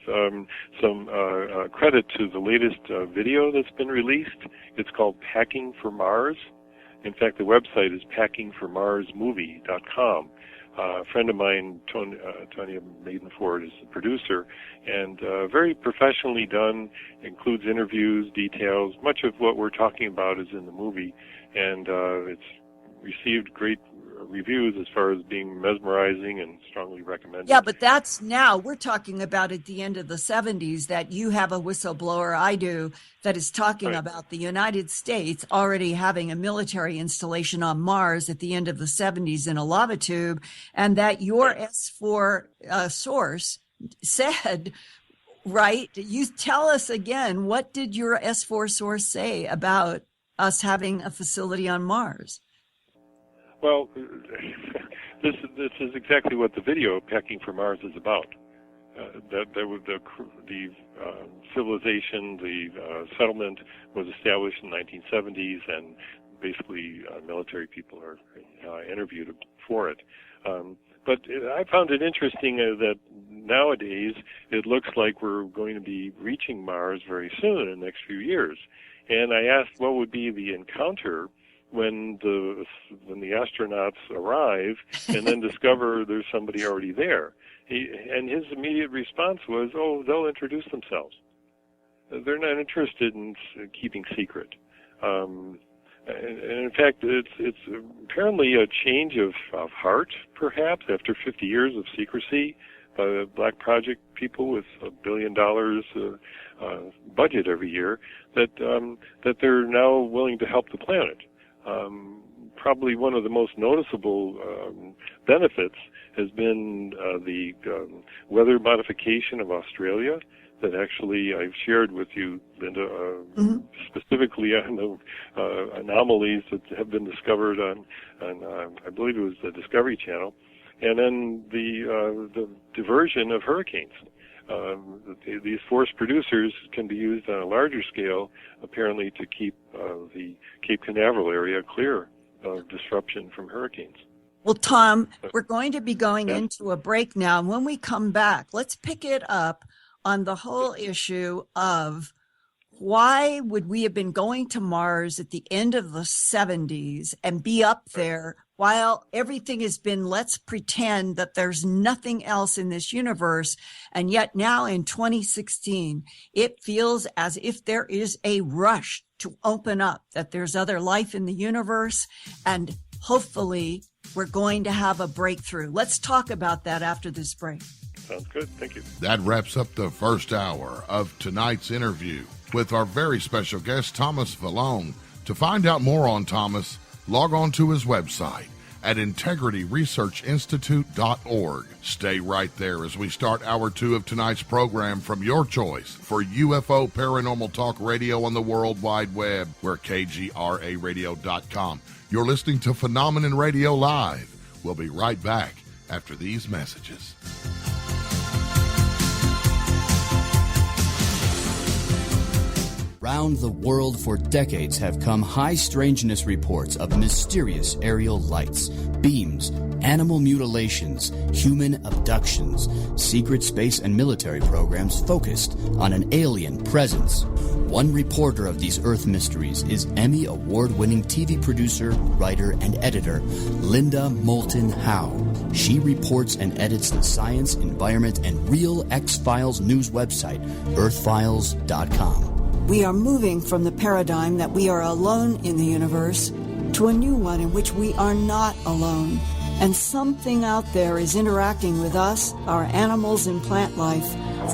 some credit to the latest video that's been released. It's called Packing for Mars. In fact, the website is packingformarsmovie.com. A friend of mine, Tonya Maidenford, is the producer, and very professionally done, includes interviews, details. Much of what we're talking about is in the movie, and it's received great reviews as far as being mesmerizing and strongly recommended. Yeah, but that's now, we're talking about at the end of the 70s, that you have a whistleblower, I do, that is talking about the United States already having a military installation on Mars at the end of the 70s in a lava tube, and that your S4 source said, right? You tell us again, what did your S4 source say about us having a facility on Mars? Well, this is exactly what the video Packing for Mars is about. The civilization, the settlement was established in the 1970s, and basically military people are interviewed for it. But I found it interesting that nowadays it looks like we're going to be reaching Mars very soon in the next few years. And I asked what would be the encounter when the astronauts arrive and then discover there's somebody already there. And his immediate response was, "Oh, they'll introduce themselves. They're not interested in keeping secret." And in fact, it's apparently a change of heart, perhaps, after 50 years of secrecy by the Black Project people with $1 billion budget every year, that they're now willing to help the planet. Probably one of the most noticeable benefits has been the weather modification of Australia that actually I've shared with you, Linda, specifically on the anomalies that have been discovered on I believe it was the Discovery Channel, and then the diversion of hurricanes. These force producers can be used on a larger scale, apparently, to keep the Cape Canaveral area clear of disruption from hurricanes. Well, Tom, we're going to be going into a break now. And when we come back, let's pick it up on the whole issue of why would we have been going to Mars at the end of the 70s and be up there while everything has been, let's pretend that there's nothing else in this universe. And yet now in 2016, it feels as if there is a rush to open up, that there's other life in the universe. And hopefully we're going to have a breakthrough. Let's talk about that after this break. Sounds good. Thank you. That wraps up the first hour of tonight's interview with our very special guest, Thomas Valone. To find out more on Thomas, log on to his website at integrityresearchinstitute.org. Stay right there as we start hour 2 of tonight's program from your choice for UFO Paranormal Talk Radio on the World Wide Web. We're KGRAradio.com. You're listening to Phenomenon Radio Live. We'll be right back after these messages. Around the world for decades have come high strangeness reports of mysterious aerial lights, beams, animal mutilations, human abductions, secret space and military programs focused on an alien presence. One reporter of these Earth mysteries is Emmy Award-winning TV producer, writer, and editor Linda Moulton Howe. She reports and edits the science, environment, and real X-Files news website, Earthfiles.com. We are moving from the paradigm that we are alone in the universe to a new one in which we are not alone. And something out there is interacting with us, our animals and plant life,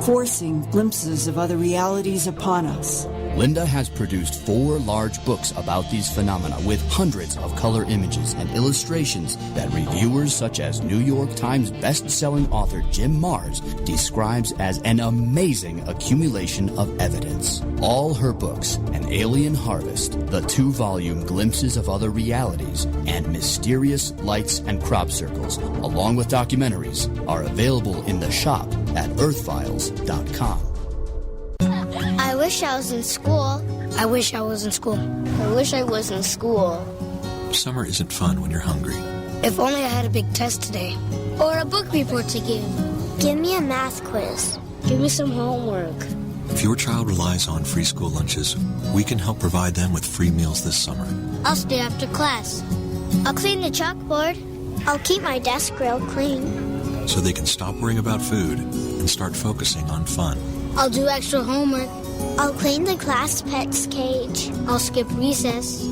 forcing glimpses of other realities upon us. Linda has produced 4 large books about these phenomena with hundreds of color images and illustrations that reviewers such as New York Times best-selling author Jim Marrs describes as an amazing accumulation of evidence. All her books, An Alien Harvest, the 2-volume Glimpses of Other Realities, and Mysterious Lights and Crop Circles, along with documentaries, are available in the shop at Earthfiles.com. I wish I was in school. I wish I was in school. I wish I was in school. Summer isn't fun when you're hungry. If only I had a big test today. Or a book report to give. Give me a math quiz. Give me some homework. If your child relies on free school lunches, we can help provide them with free meals this summer. I'll stay after class. I'll clean the chalkboard. I'll keep my desk real clean. So they can stop worrying about food and start focusing on fun. I'll do extra homework. I'll clean the class pet's cage. I'll skip recess.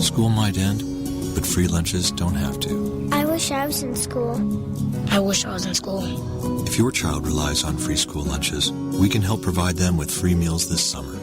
School might end, but free lunches don't have to. I wish I was in school. I wish I was in school. If your child relies on free school lunches, we can help provide them with free meals this summer.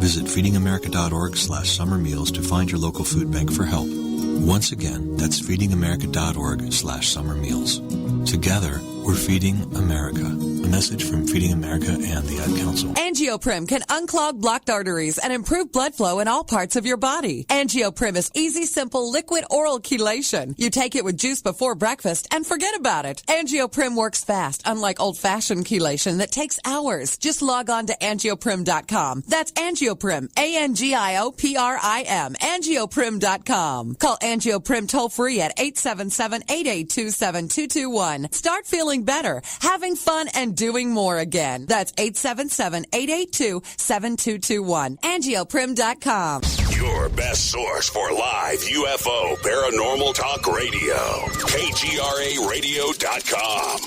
Visit feedingamerica.org/summer meals to find your local food bank for help. Once again, that's feedingamerica.org/summer meals. Together, We're Feeding America. A message from Feeding America and the Ad Council. Angioprim can unclog blocked arteries and improve blood flow in all parts of your body. Angioprim is easy, simple, liquid oral chelation. You take it with juice before breakfast and forget about it. Angioprim works fast, unlike old-fashioned chelation that takes hours. Just log on to angioprim.com. That's Angioprim, ANGIOPRIM, angioprim.com. Call Angioprim toll-free at 877-882-7221. Start feeling better, having fun, and doing more again. That's 877-882-7221. Angioprim.com. Your best source for live UFO paranormal talk radio. KGRAradio.com.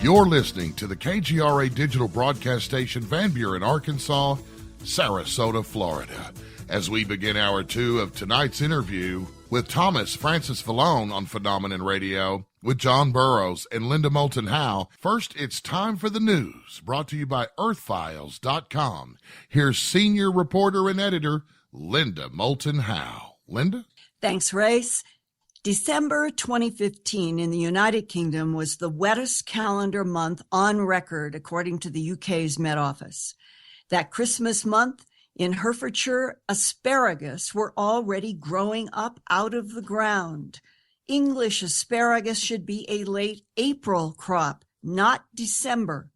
You're listening to the KGRA digital broadcast station, Van Buren, Arkansas, Sarasota, Florida, as we begin hour 2 of tonight's interview with Thomas Francis Valone on Phenomenon Radio with John Burroughs and Linda Moulton Howe. First, it's time for the news, brought to you by Earthfiles.com. Here's senior reporter and editor Linda Moulton Howe. Linda? Thanks, Race. December 2015 in the United Kingdom was the wettest calendar month on record, according to the UK's Met Office. That Christmas month, in Herefordshire, asparagus were already growing up out of the ground. English asparagus should be a late April crop, not December.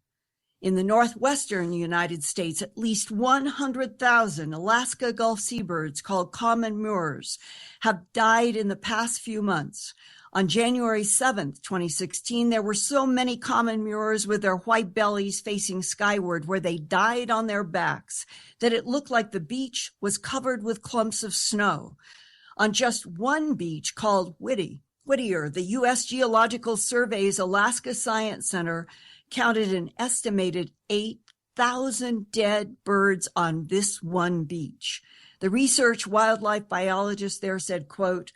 In the northwestern United States, at least 100,000 Alaska Gulf seabirds called common murres have died in the past few months. On January 7th, 2016, there were so many common murres with their white bellies facing skyward where they died on their backs that it looked like the beach was covered with clumps of snow. On just one beach called Whittier, the U.S. Geological Survey's Alaska Science Center counted an estimated 8,000 dead birds on this one beach. The research wildlife biologist there said, quote,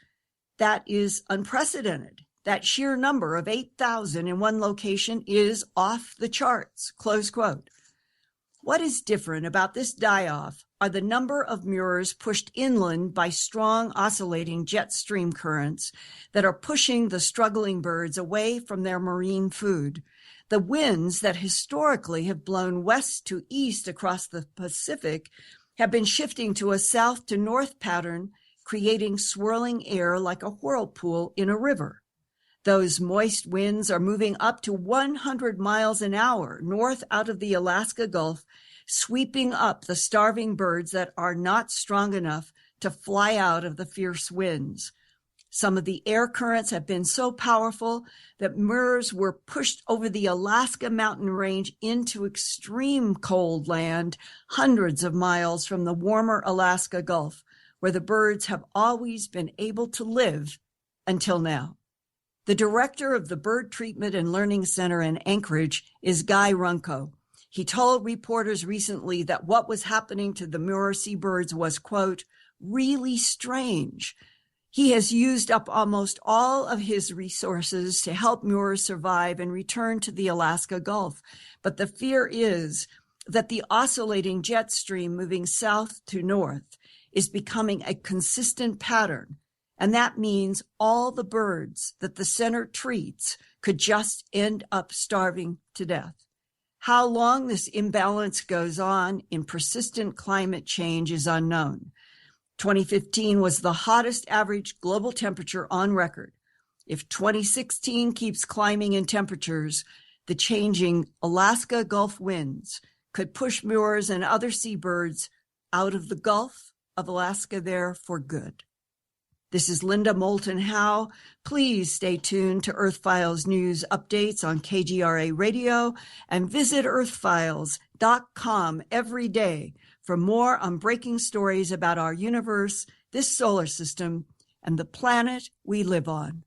"That is unprecedented. That sheer number of 8,000 in one location is off the charts," close quote. What is different about this die-off are the number of murres pushed inland by strong oscillating jet stream currents that are pushing the struggling birds away from their marine food. The winds that historically have blown west to east across the Pacific have been shifting to a south to north pattern, creating swirling air like a whirlpool in a river. Those moist winds are moving up to 100 miles an hour north out of the Alaska Gulf, sweeping up the starving birds that are not strong enough to fly out of the fierce winds. Some of the air currents have been so powerful that murres were pushed over the Alaska mountain range into extreme cold land, hundreds of miles from the warmer Alaska Gulf, where the birds have always been able to live until now. The director of the Bird Treatment and Learning Center in Anchorage is Guy Runco. He told reporters recently that what was happening to the murre seabirds was, quote, really strange. He has used up almost all of his resources to help murres survive and return to the Alaska Gulf. But the fear is that the oscillating jet stream moving south to north is becoming a consistent pattern. And that means all the birds that the center treats could just end up starving to death. How long this imbalance goes on in persistent climate change is unknown. 2015 was the hottest average global temperature on record. If 2016 keeps climbing in temperatures, the changing Alaska Gulf winds could push murres and other seabirds out of the Gulf of Alaska there for good. This is Linda Moulton Howe. Please stay tuned to Earthfiles news updates on KGRA Radio and visit earthfiles.com every day for more on breaking stories about our universe, this solar system, and the planet we live on.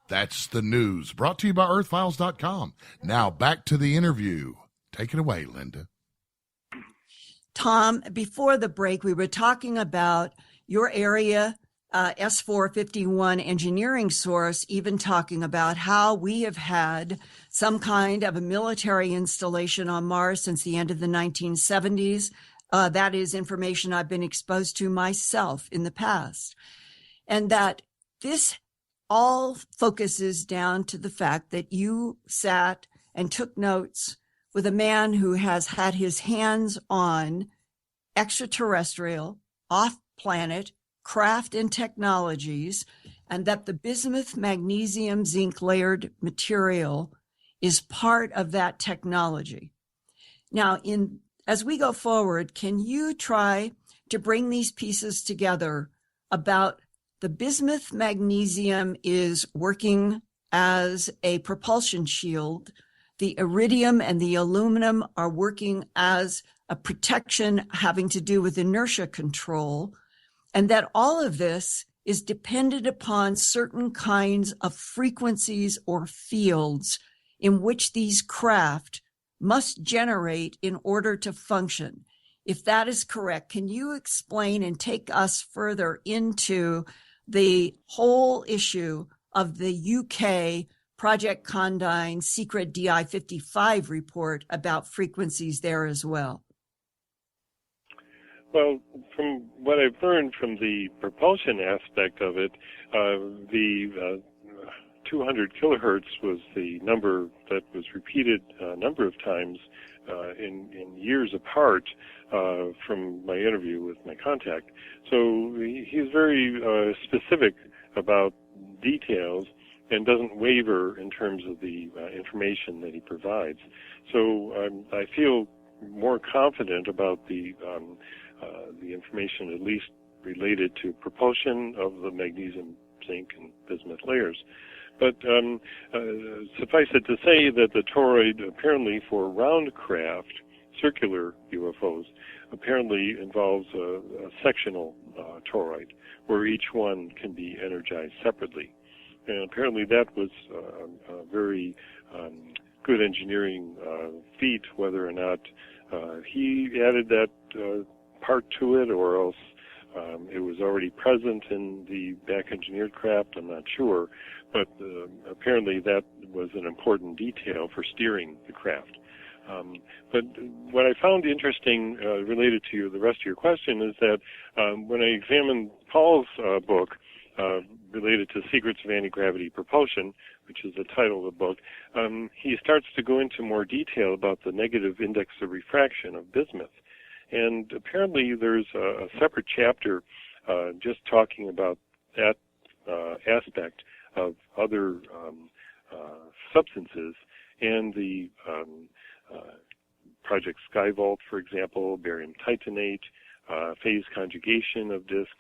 That's the news brought to you by Earthfiles.com. Now back to the interview. Take it away, Linda. Tom, before the break, we were talking about your area, S451 engineering source, even talking about how we have had some kind of a military installation on Mars since the end of the 1970s. That is information I've been exposed to myself in the past. and that this all focuses down to the fact that you sat and took notes with a man who has had his hands on extraterrestrial, off-planet craft and technologies, and that the bismuth, magnesium, zinc layered material is part of that technology. Now, as we go forward, can you try to bring these pieces together about the bismuth magnesium is working as a propulsion shield, the iridium and the aluminum are working as a protection having to do with inertia control, and that all of this is dependent upon certain kinds of frequencies or fields in which these craft must generate in order to function. If that is correct, can you explain and take us further into the whole issue of the UK Project Condign secret DI-55 report about frequencies there as well? Well, from what I've learned from the propulsion aspect of it, the 200 kilohertz was the number that was repeated a number of times in years apart from my interview with my contact. So he's very specific about details and doesn't waver in terms of the information that he provides. So I feel more confident about the information, at least related to propulsion of the magnesium, zinc, and bismuth layers. But suffice it to say that the toroid, apparently for round craft, circular UFOs, apparently involves a sectional toroid, where each one can be energized separately. And apparently that was a very good engineering feat, whether or not he added that part to it, or else it was already present in the back-engineered craft. I'm not sure, but apparently that was an important detail for steering the craft. But what I found interesting related to the rest of your question is that when I examined Paul's book related to Secrets of Anti-Gravity Propulsion, which is the title of the book, he starts to go into more detail about the negative index of refraction of bismuth. And apparently there's a separate chapter just talking about that aspect of other substances, and the Project Skyvault, for example, barium titanate, phase conjugation of disks,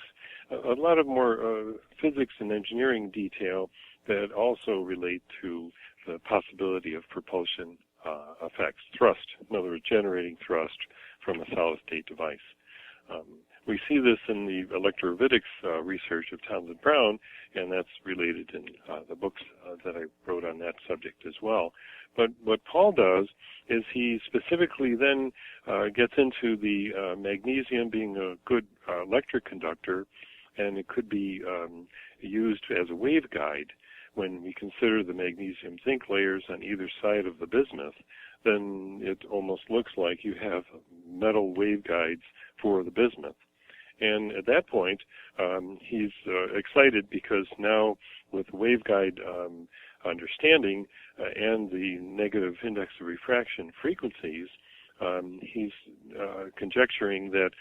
a lot of more physics and engineering detail that also relate to the possibility of propulsion effects, thrust, in other words, generating thrust from a solid-state device. We see this in the electrovitics research of Townsend Brown, and that's related in the books that I wrote on that subject as well. But what Paul does is he specifically then gets into the magnesium being a good electric conductor, and it could be used as a waveguide. When we consider the magnesium zinc layers on either side of the bismuth, then it almost looks like you have metal waveguides for the bismuth. And at that point, he's excited because now with waveguide understanding and the negative index of refraction frequencies, he's conjecturing that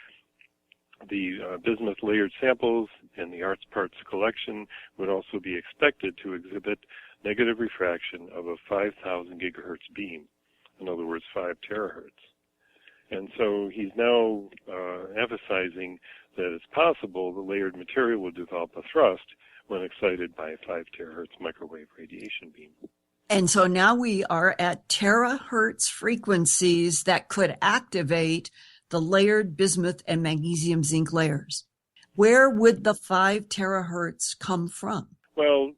the bismuth layered samples in the arts parts collection would also be expected to exhibit negative refraction of a 5,000 gigahertz beam, in other words, 5 terahertz. And so he's now emphasizing that it's possible the layered material will develop a thrust when excited by a 5 terahertz microwave radiation beam. And so now we are at terahertz frequencies that could activate the layered bismuth and magnesium zinc layers. Where would the 5 terahertz come from? Well,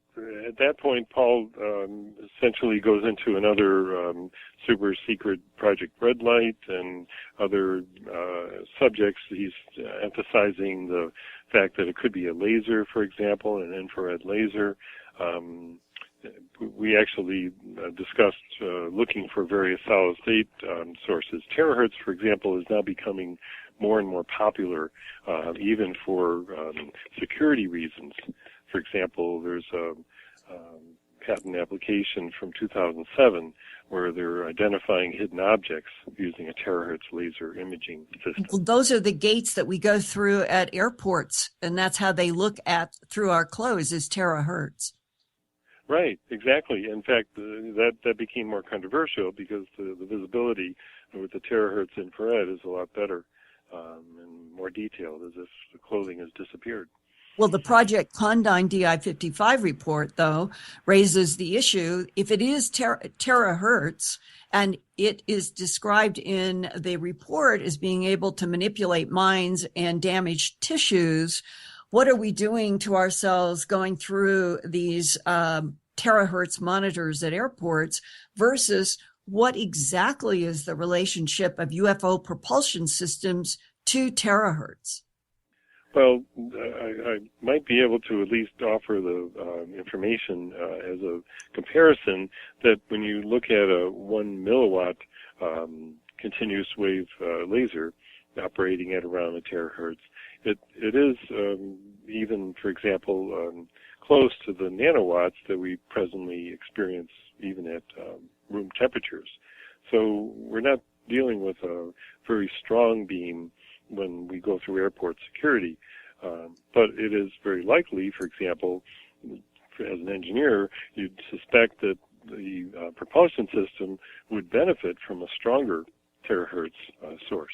at that point, Paul essentially goes into another super secret Project Red Light and other subjects. He's emphasizing the fact that it could be a laser, for example, an infrared laser. We actually discussed looking for various solid-state sources. Terahertz, for example, is now becoming more and more popular, even for security reasons. For example, there's a patent application from 2007 where they're identifying hidden objects using a terahertz laser imaging system. Well, those are the gates that we go through at airports, and that's how they look at through our clothes is terahertz. Right, exactly. In fact, that became more controversial because the visibility with the terahertz infrared is a lot better and more detailed, as if the clothing has disappeared. Well, the Project Condign DI-55 report, though, raises the issue, if it is terahertz and it is described in the report as being able to manipulate minds and damage tissues, what are we doing to ourselves going through these terahertz monitors at airports versus what exactly is the relationship of UFO propulsion systems to terahertz? Well, I might be able to at least offer the information as a comparison that when you look at a 1 milliwatt continuous wave laser operating at around a terahertz, it is even, for example, close to the nanowatts that we presently experience even at room temperatures. So we're not dealing with a very strong beam when we go through airport security. But it is very likely, for example, as an engineer, you'd suspect that the propulsion system would benefit from a stronger terahertz source.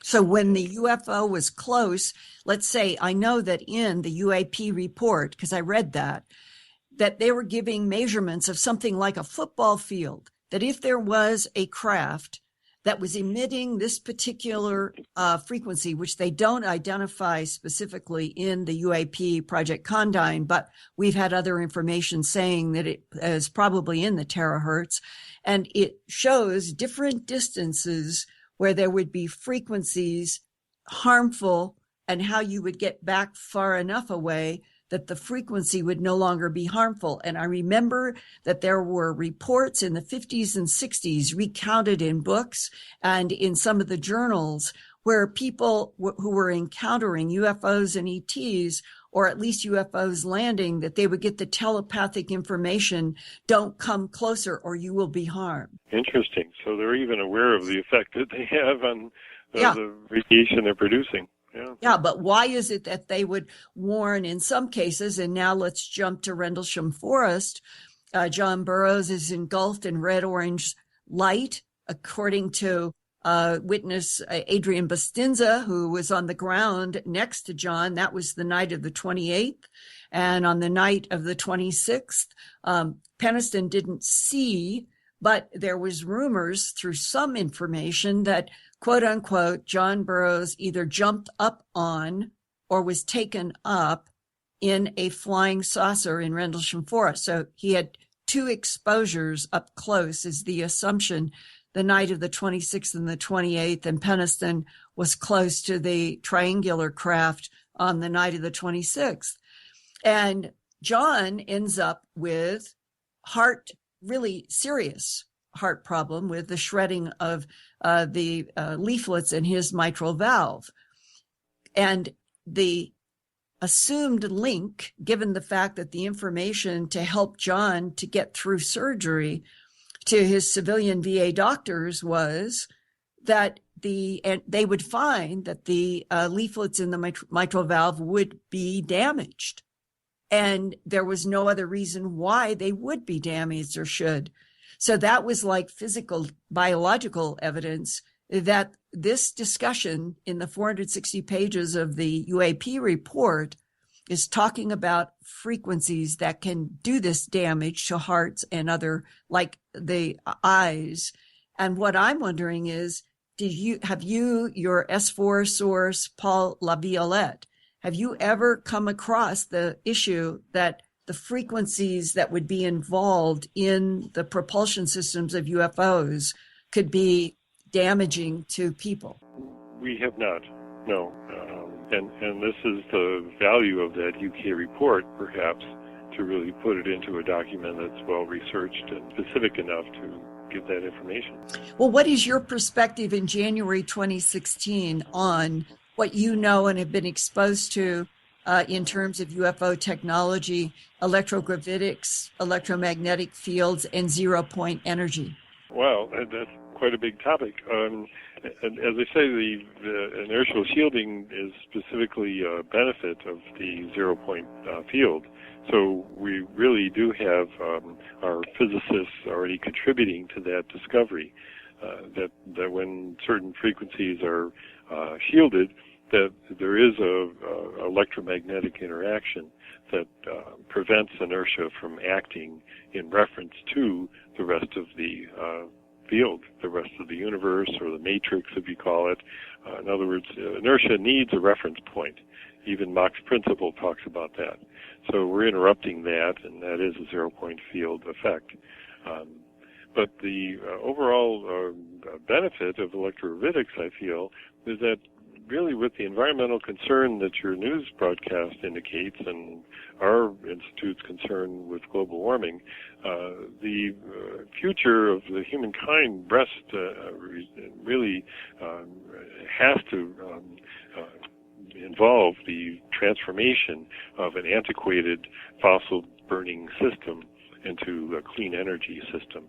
So when the UFO was close, let's say, I know that in the UAP report, because I read that they were giving measurements of something like a football field, that if there was a craft that was emitting this particular frequency, which they don't identify specifically in the UAP Project Condign, but we've had other information saying that it is probably in the terahertz, and it shows different distances where there would be frequencies harmful and how you would get back far enough away that the frequency would no longer be harmful. And I remember that there were reports in the 50s and 60s recounted in books and in some of the journals where people who were encountering UFOs and ETs, or at least UFOs landing, that they would get the telepathic information, don't come closer or you will be harmed. Interesting. So they're even aware of the effect that they have on the radiation they're producing. Yeah, but why is it that they would warn in some cases? And now let's jump to Rendlesham Forest. John Burroughs is engulfed in red-orange light, according to witness Adrian Bustinza, who was on the ground next to John. That was the night of the 28th. And on the night of the 26th, Peniston didn't see, but there was rumors through some information that, quote unquote, John Burroughs either jumped up on or was taken up in a flying saucer in Rendlesham Forest. So he had two exposures up close is the assumption, the night of the 26th and the 28th, and Peniston was close to the triangular craft on the night of the 26th. And John ends up with really serious heart problem with the shredding of the leaflets in his mitral valve. And the assumed link, given the fact that the information to help John to get through surgery to his civilian VA doctors was that they would find that the leaflets in the mitral valve would be damaged. And there was no other reason why they would be damaged or should. So that was like physical, biological evidence that this discussion in the 460 pages of the UAP report is talking about frequencies that can do this damage to hearts and other, like the eyes. And what I'm wondering is, have you, your S4 source, Paul Laviolette, have you ever come across the issue that the frequencies that would be involved in the propulsion systems of UFOs could be damaging to people? We have not, no. And this is the value of that UK report, perhaps, to really put it into a document that's well-researched and specific enough to give that information. Well, what is your perspective in January 2016 on what you know and have been exposed to in terms of UFO technology, electrogravitics, electromagnetic fields, and zero-point energy? Well, that's quite a big topic. And as I say, the inertial shielding is specifically a benefit of the zero-point field. So we really do have our physicists already contributing to that discovery, that when certain frequencies are shielded, that there is a electromagnetic interaction that prevents inertia from acting in reference to the rest of the field, the rest of the universe, or the matrix, if you call it. In other words, inertia needs a reference point. Even Mach's principle talks about that. So we're interrupting that, and that is a zero-point field effect. But the overall benefit of electrogravitics, I feel, is that really with the environmental concern that your news broadcast indicates and our institute's concern with global warming, the future of the humankind really has to involve the transformation of an antiquated fossil burning system into a clean energy system.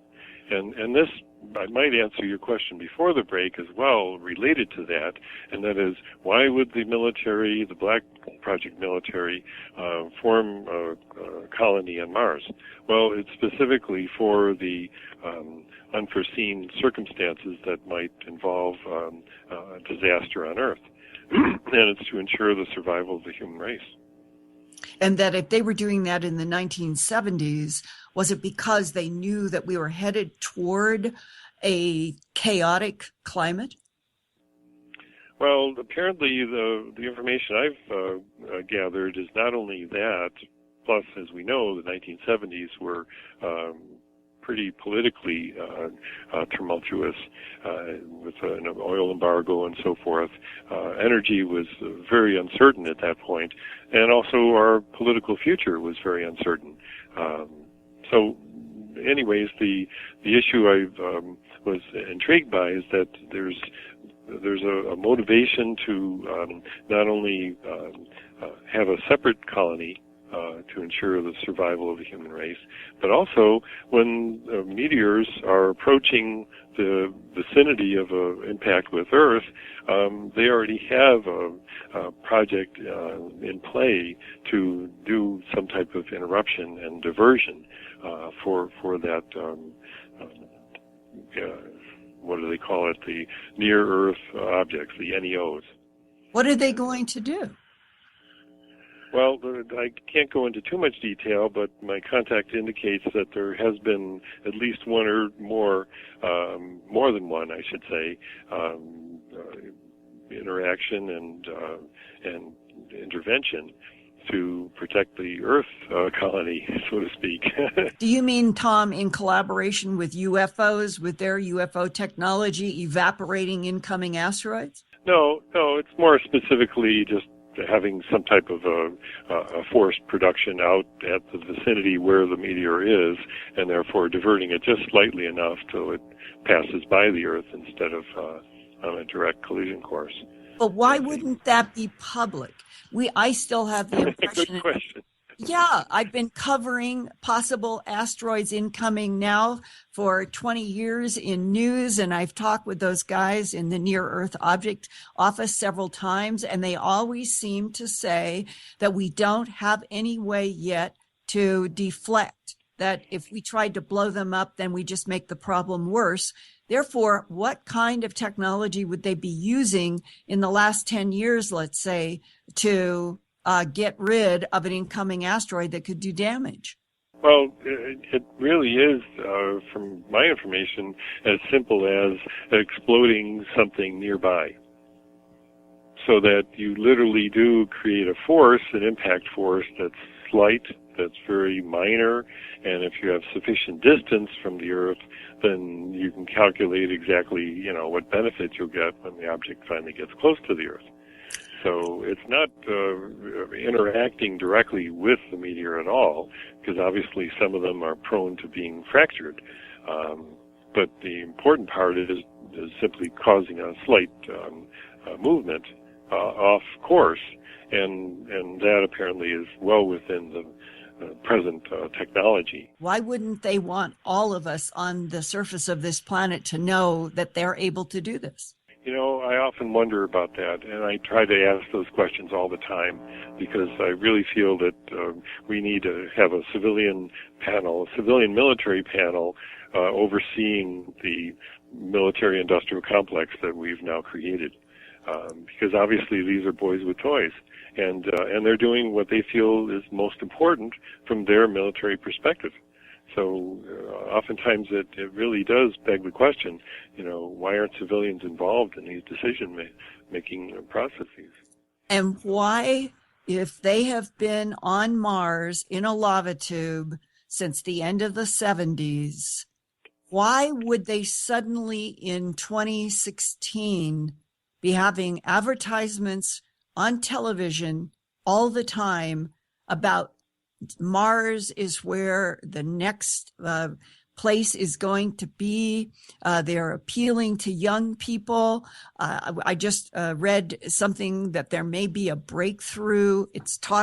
And this, I might answer your question before the break as well, related to that, and that is, why would the military, the Black Project military, form a colony on Mars? Well, it's specifically for the unforeseen circumstances that might involve a disaster on Earth, and it's to ensure the survival of the human race. And that if they were doing that in the 1970s, was it because they knew that we were headed toward a chaotic climate? Well, apparently the information I've gathered is not only that, plus, as we know, the 1970s were pretty politically tumultuous with an oil embargo and so forth. Energy was very uncertain at that point, and also our political future was very uncertain. So, anyways, the issue I was intrigued by is that there's a motivation to not only have a separate colony to ensure the survival of the human race, but also when meteors are approaching the vicinity of an impact with Earth, they already have a project in play to do some type of interruption and diversion for that, what do they call it, the near-Earth objects, the NEOs. What are they going to do? Well, I can't go into too much detail, but my contact indicates that there has been at least one or more than one, I should say, interaction and intervention to protect the Earth colony, so to speak. Do you mean, Tom, in collaboration with UFOs, with their UFO technology evaporating incoming asteroids? No, it's more specifically just having some type of a forced production out at the vicinity where the meteor is, and therefore diverting it just slightly enough till it passes by the Earth instead of on a direct collision course. But why wouldn't that be public? I still have the impression. Good question. Yeah, I've been covering possible asteroids incoming now for 20 years in news, and I've talked with those guys in the Near Earth Object Office several times, and they always seem to say that we don't have any way yet to deflect, that if we tried to blow them up, then we just make the problem worse. Therefore, what kind of technology would they be using in the last 10 years, let's say, to get rid of an incoming asteroid that could do damage? Well, it really is, from my information, as simple as exploding something nearby. So that you literally do create a force, an impact force that's slight, that's very minor, and if you have sufficient distance from the Earth, then you can calculate exactly, what benefit you'll get when the object finally gets close to the Earth. So it's not interacting directly with the meteor at all, because obviously some of them are prone to being fractured. But the important part is simply causing a slight movement off course, and that apparently is well within the present technology. Why wouldn't they want all of us on the surface of this planet to know that they're able to do this? You know, I often wonder about that, and I try to ask those questions all the time because I really feel that we need to have a civilian panel, a civilian military panel, overseeing the military-industrial complex that we've now created. Because obviously these are boys with toys, and they're doing what they feel is most important from their military perspective. So oftentimes it really does beg the question, you know, why aren't civilians involved in these decision-making processes? And why, if they have been on Mars in a lava tube since the end of the 70s, why would they suddenly in 2016 be having advertisements on television all the time about Mars is where the next place is going to be? They're appealing to young people. I just read something that there may be a breakthrough.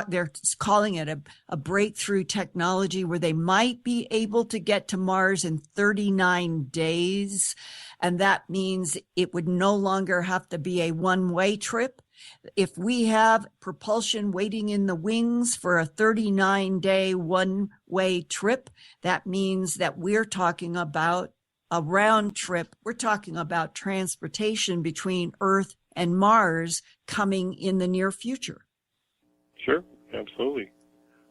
They're calling it a breakthrough technology where they might be able to get to Mars in 39 days. And that means it would no longer have to be a one-way trip. If we have propulsion waiting in the wings for a 39-day one-way trip, that means that we're talking about a round trip. We're talking about transportation between Earth and Mars coming in the near future. Sure, absolutely.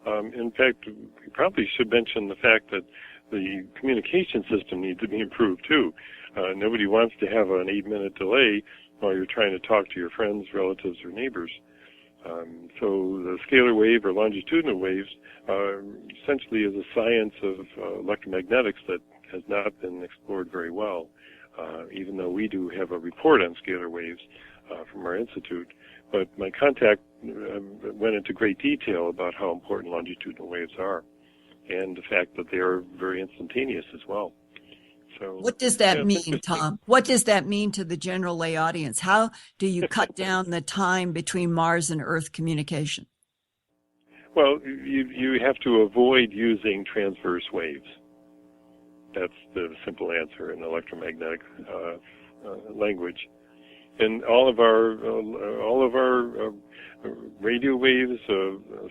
In fact, we probably should mention the fact that the communication system needs to be improved too. Nobody wants to have an 8-minute delay while you're trying to talk to your friends, relatives, or neighbors. So the scalar wave or longitudinal waves essentially is a science of electromagnetics that has not been explored very well, even though we do have a report on scalar waves from our institute. But my contact went into great detail about how important longitudinal waves are and the fact that they are very instantaneous as well. So, what does that mean, Tom? What does that mean to the general lay audience? How do you cut down the time between Mars and Earth communication? Well, you have to avoid using transverse waves. That's the simple answer in electromagnetic language. And all of our radio waves,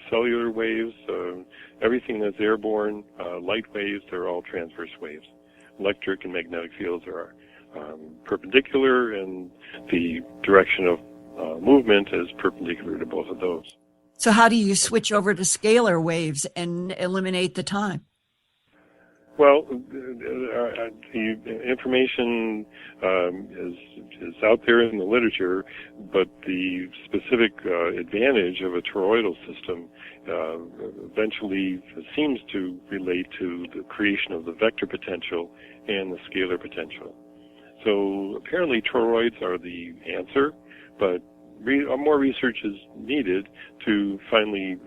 cellular waves, everything that's airborne, light waves, they're all transverse waves. Electric and magnetic fields are perpendicular, and the direction of movement is perpendicular to both of those. So how do you switch over to scalar waves and eliminate the time? Well, the information is out there in the literature, but the specific advantage of a toroidal system eventually seems to relate to the creation of the vector potential and the scalar potential. So apparently toroids are the answer, but more research is needed to finally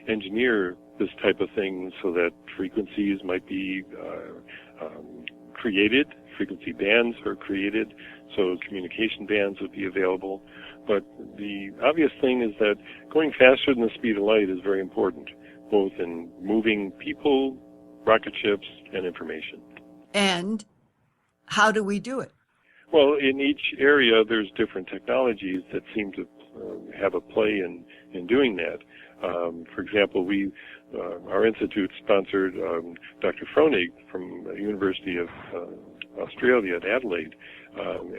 engineer this type of thing so that frequencies might be created, frequency bands are created, so communication bands would be available. But the obvious thing is that going faster than the speed of light is very important, both in moving people, rocket ships, and information. And how do we do it? Well, in each area, there's different technologies that seem to have a play in doing that. For example, our institute sponsored Dr. Fronig from the University of Australia at Adelaide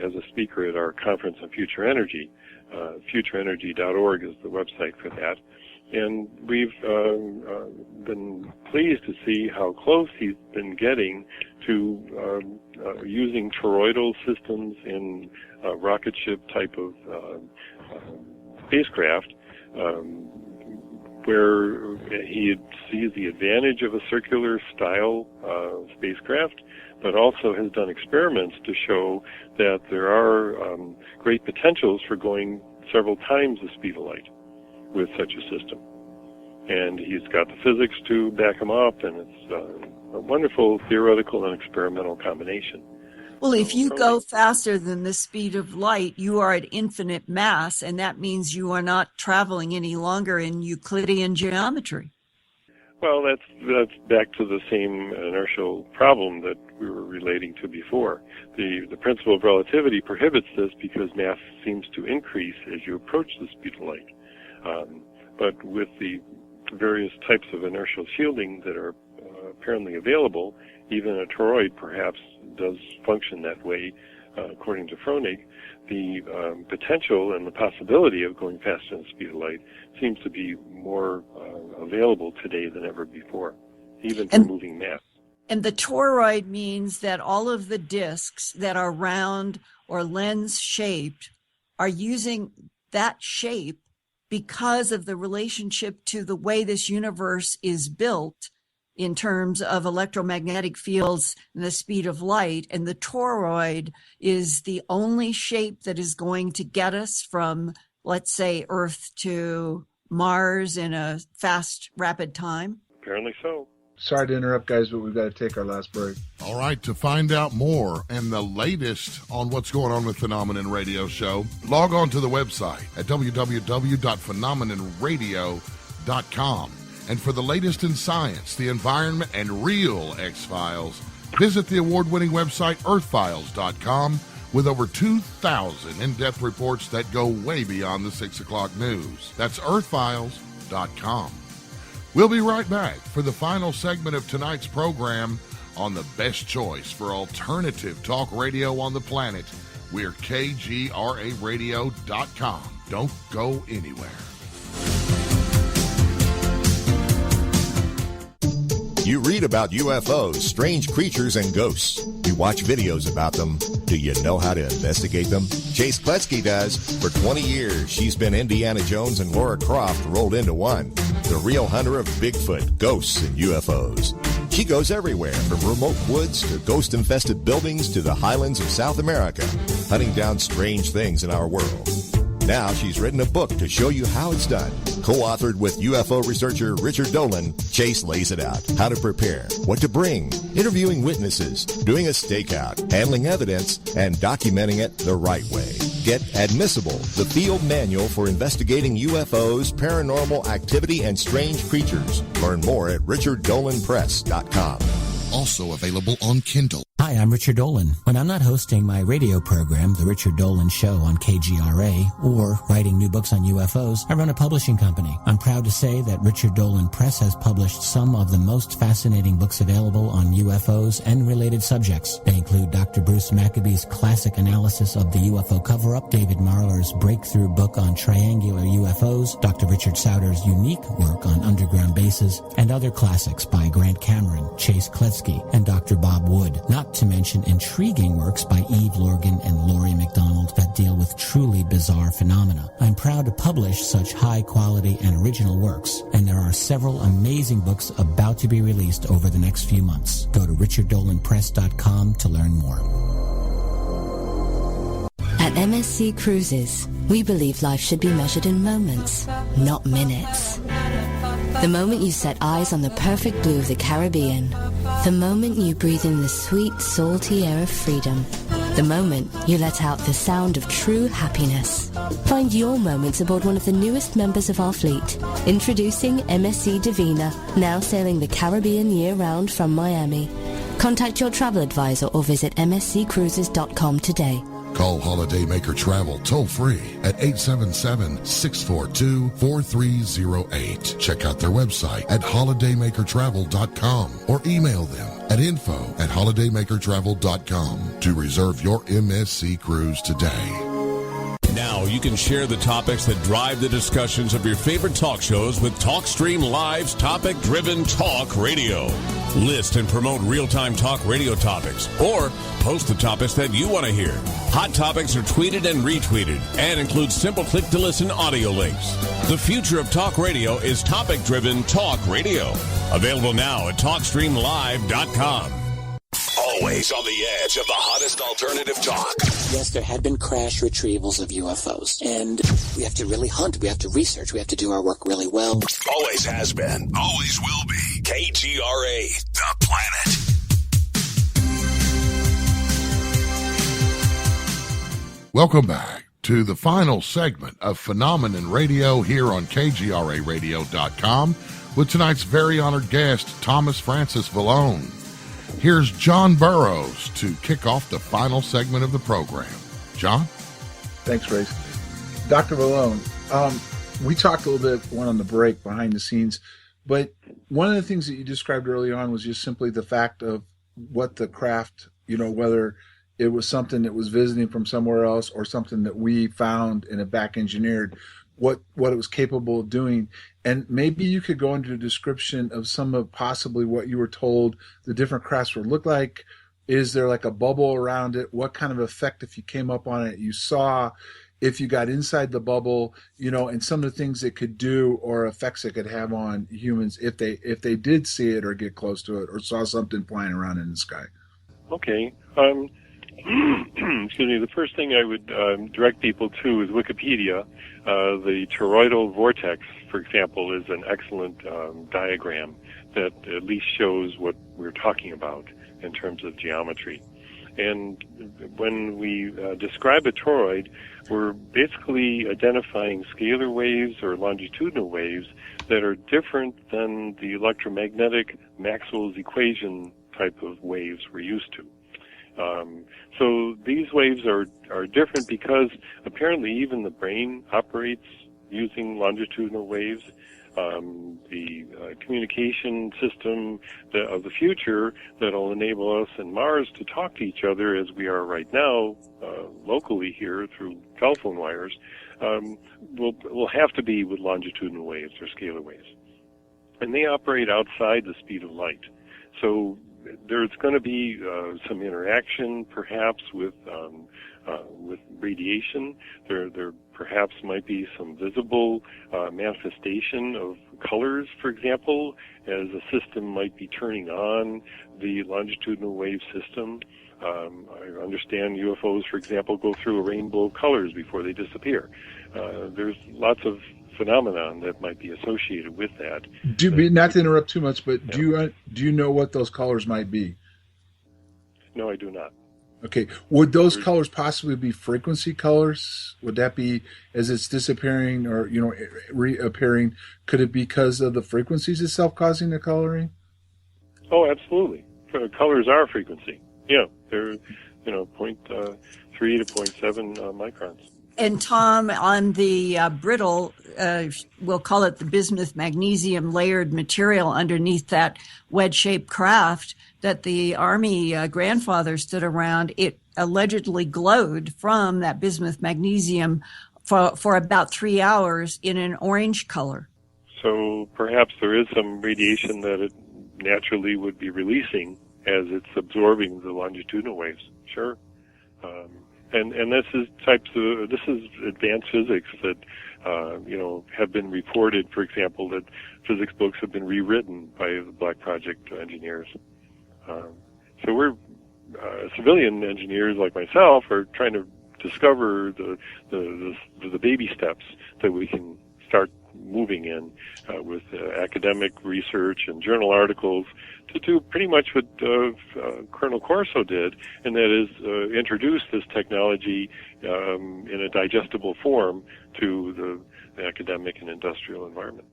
as a speaker at our conference on future energy. FutureEnergy.org is the website for that. And we've been pleased to see how close he's been getting to using toroidal systems in rocket ship type of spacecraft, where he sees the advantage of a circular style spacecraft, but also has done experiments to show that there are great potentials for going several times the speed of light with such a system. And he's got the physics to back him up, and it's a wonderful theoretical and experimental combination. Well, if you go faster than the speed of light, you are at infinite mass, and that means you are not traveling any longer in Euclidean geometry. Well, that's back to the same inertial problem that we were relating to before. The principle of relativity prohibits this because mass seems to increase as you approach the speed of light. But with the various types of inertial shielding that are apparently available, even a toroid perhaps does function that way, according to Fronig. The potential and the possibility of going faster than the speed of light seems to be more available today than ever before, even for moving mass. And the toroid means that all of the disks that are round or lens-shaped are using that shape because of the relationship to the way this universe is built in terms of electromagnetic fields and the speed of light. And the toroid is the only shape that is going to get us from, let's say, Earth to Mars in a fast, rapid time? Apparently so. Sorry to interrupt, guys, but we've got to take our last break. All right, to find out more and the latest on what's going on with Phenomenon Radio Show, log on to the website at www.phenomenonradio.com. And for the latest in science, the environment, and real X-Files, visit the award-winning website Earthfiles.com with over 2,000 in-depth reports that go way beyond the 6 o'clock news. That's Earthfiles.com. We'll be right back for the final segment of tonight's program on the best choice for alternative talk radio on the planet. We're KGRAradio.com. Don't go anywhere. You read about UFOs, strange creatures, and ghosts. You watch videos about them. Do you know how to investigate them? Chase Kletsky does. For 20 years, she's been Indiana Jones and Laura Croft rolled into one. The real hunter of Bigfoot, ghosts, and UFOs. She goes everywhere, from remote woods to ghost-infested buildings to the highlands of South America, hunting down strange things in our world. Now she's written a book to show you how it's done. Co-authored with UFO researcher Richard Dolan, Chase lays it out. How to prepare, what to bring, interviewing witnesses, doing a stakeout, handling evidence, and documenting it the right way. Get Admissible, the field manual for investigating UFOs, paranormal activity, and strange creatures. Learn more at richarddolanpress.com. Also available on Kindle. Hi, I'm Richard Dolan. When I'm not hosting my radio program, The Richard Dolan Show on KGRA, or writing new books on UFOs, I run a publishing company. I'm proud to say that Richard Dolan Press has published some of the most fascinating books available on UFOs and related subjects. They include Dr. Bruce Maccabee's classic analysis of the UFO cover-up, David Marler's breakthrough book on triangular UFOs, Dr. Richard Sauter's unique work on underground bases, and other classics by Grant Cameron, Chase Kletsky, and Dr. Bob Wood. Not to mention intriguing works by Eve Lorgan and Laurie McDonald that deal with truly bizarre phenomena. I'm proud to publish such high-quality and original works, and there are several amazing books about to be released over the next few months. Go to richarddolanpress.com to learn more. At MSC Cruises, we believe life should be measured in moments, not minutes. The moment you set eyes on the perfect blue of the Caribbean. The moment you breathe in the sweet, salty air of freedom. The moment you let out the sound of true happiness. Find your moments aboard one of the newest members of our fleet. Introducing MSC Divina, now sailing the Caribbean year-round from Miami. Contact your travel advisor or visit msccruises.com today. Call Holiday Maker Travel toll-free at 877-642-4308. Check out their website at holidaymakertravel.com or email them at info@holidaymakertravel.com to reserve your MSC cruise today. Now you can share the topics that drive the discussions of your favorite talk shows with TalkStream Live's topic-driven talk radio. List and promote real-time talk radio topics, or post the topics that you want to hear. Hot topics are tweeted and retweeted, and include simple click-to-listen audio links. The future of talk radio is topic-driven talk radio. Available now at TalkStreamLive.com. Always on the edge of the hottest alternative talk. Yes, there had been crash retrievals of UFOs, and we have to really hunt, we have to research, we have to do our work really well. Always has been, always will be. KGRA, the planet. Welcome back to the final segment of Phenomenon Radio here on KGRARadio.com with tonight's very honored guest, Thomas Francis Valone. Here's John Burroughs to kick off the final segment of the program. John? Thanks, Ray. Dr. Valone, we talked a little bit, went on the break behind the scenes, but one of the things that you described early on was just simply the fact of what the craft, whether it was something that was visiting from somewhere else or something that we found and have back engineered, what it was capable of doing. And maybe you could go into a description of some of possibly what you were told the different crafts would look like. Is there like a bubble around it? What kind of effect, if you came up on it, you saw, if you got inside the bubble, and some of the things it could do or effects it could have on humans if they did see it or get close to it or saw something flying around in the sky? Okay. Excuse me. The first thing I would direct people to is Wikipedia. The toroidal vortex, for example, is an excellent diagram that at least shows what we're talking about in terms of geometry. And when we describe a toroid, we're basically identifying scalar waves or longitudinal waves that are different than the electromagnetic Maxwell's equation type of waves we're used to. So these waves are different because apparently even the brain operates using longitudinal waves. The communication system of the future that'll enable us and Mars to talk to each other as we are right now, locally here through telephone wires, will have to be with longitudinal waves or scalar waves. And they operate outside the speed of light. So there's going to be some interaction, perhaps, with radiation. There perhaps might be some visible manifestation of colors, for example, as a system might be turning on the longitudinal wave system. I understand UFOs, for example, go through a rainbow of colors before they disappear. There's lots of phenomenon that might be associated with that. Not to interrupt too much, but do you know what those colors might be? No, I do not. Okay. Would those colors possibly be frequency colors? Would that be as it's disappearing or reappearing? Could it be because of the frequencies itself causing the coloring? Oh, absolutely. Colors are frequency. Yeah, they're 0.3 to 0.7 microns. And Tom, on the brittle, we'll call it the bismuth magnesium layered material underneath that wedge-shaped craft that the Army grandfather stood around, it allegedly glowed from that bismuth magnesium for about 3 hours in an orange color. So perhaps there is some radiation that it naturally would be releasing as it's absorbing the longitudinal waves. Sure. And this is advanced physics that have been reported. For example, that physics books have been rewritten by the Black Project engineers. So we're civilian engineers like myself are trying to discover the baby steps that we can start moving in with academic research and journal articles to do pretty much what Colonel Corso did, and that is introduce this technology in a digestible form to the academic and industrial environment.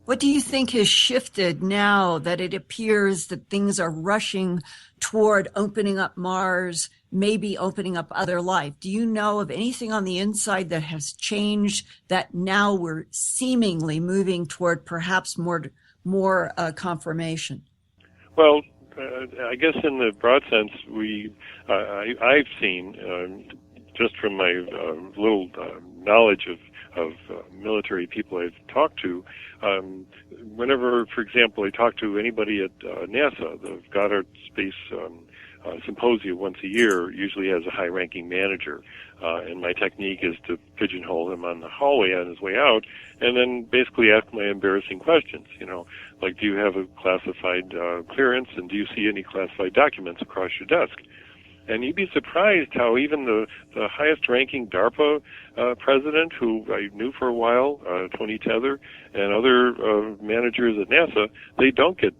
What do you think has shifted now that it appears that things are rushing toward opening up Mars, maybe opening up other life? Do you know of anything on the inside that has changed, that now we're seemingly moving toward perhaps more confirmation? Well, I guess in the broad sense, I've seen, just from my little knowledge of military people I've talked to, whenever, for example, I talk to anybody at NASA, the Goddard Space Symposium once a year usually has a high-ranking manager, and my technique is to pigeonhole him on the hallway on his way out, and then basically ask my embarrassing questions, like, do you have a classified clearance, and do you see any classified documents across your desk? And you'd be surprised how even the highest-ranking DARPA president, who I knew for a while, Tony Tether, and other managers at NASA, they don't get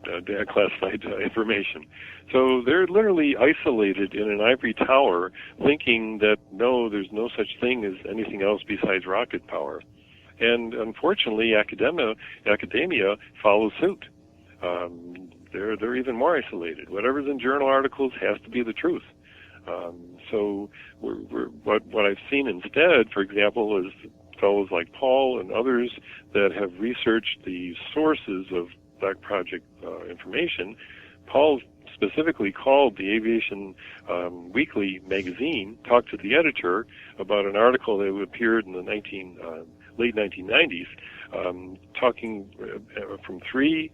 classified information. So they're literally isolated in an ivory tower, thinking that no, there's no such thing as anything else besides rocket power. And unfortunately, academia follows suit. They're even more isolated. Whatever's in journal articles has to be the truth. So what I've seen instead, for example, is fellows like Paul and others that have researched the sources of Black Project information. Paul specifically called the Aviation Weekly magazine, talked to the editor about an article that appeared in the late 1990s, talking from 3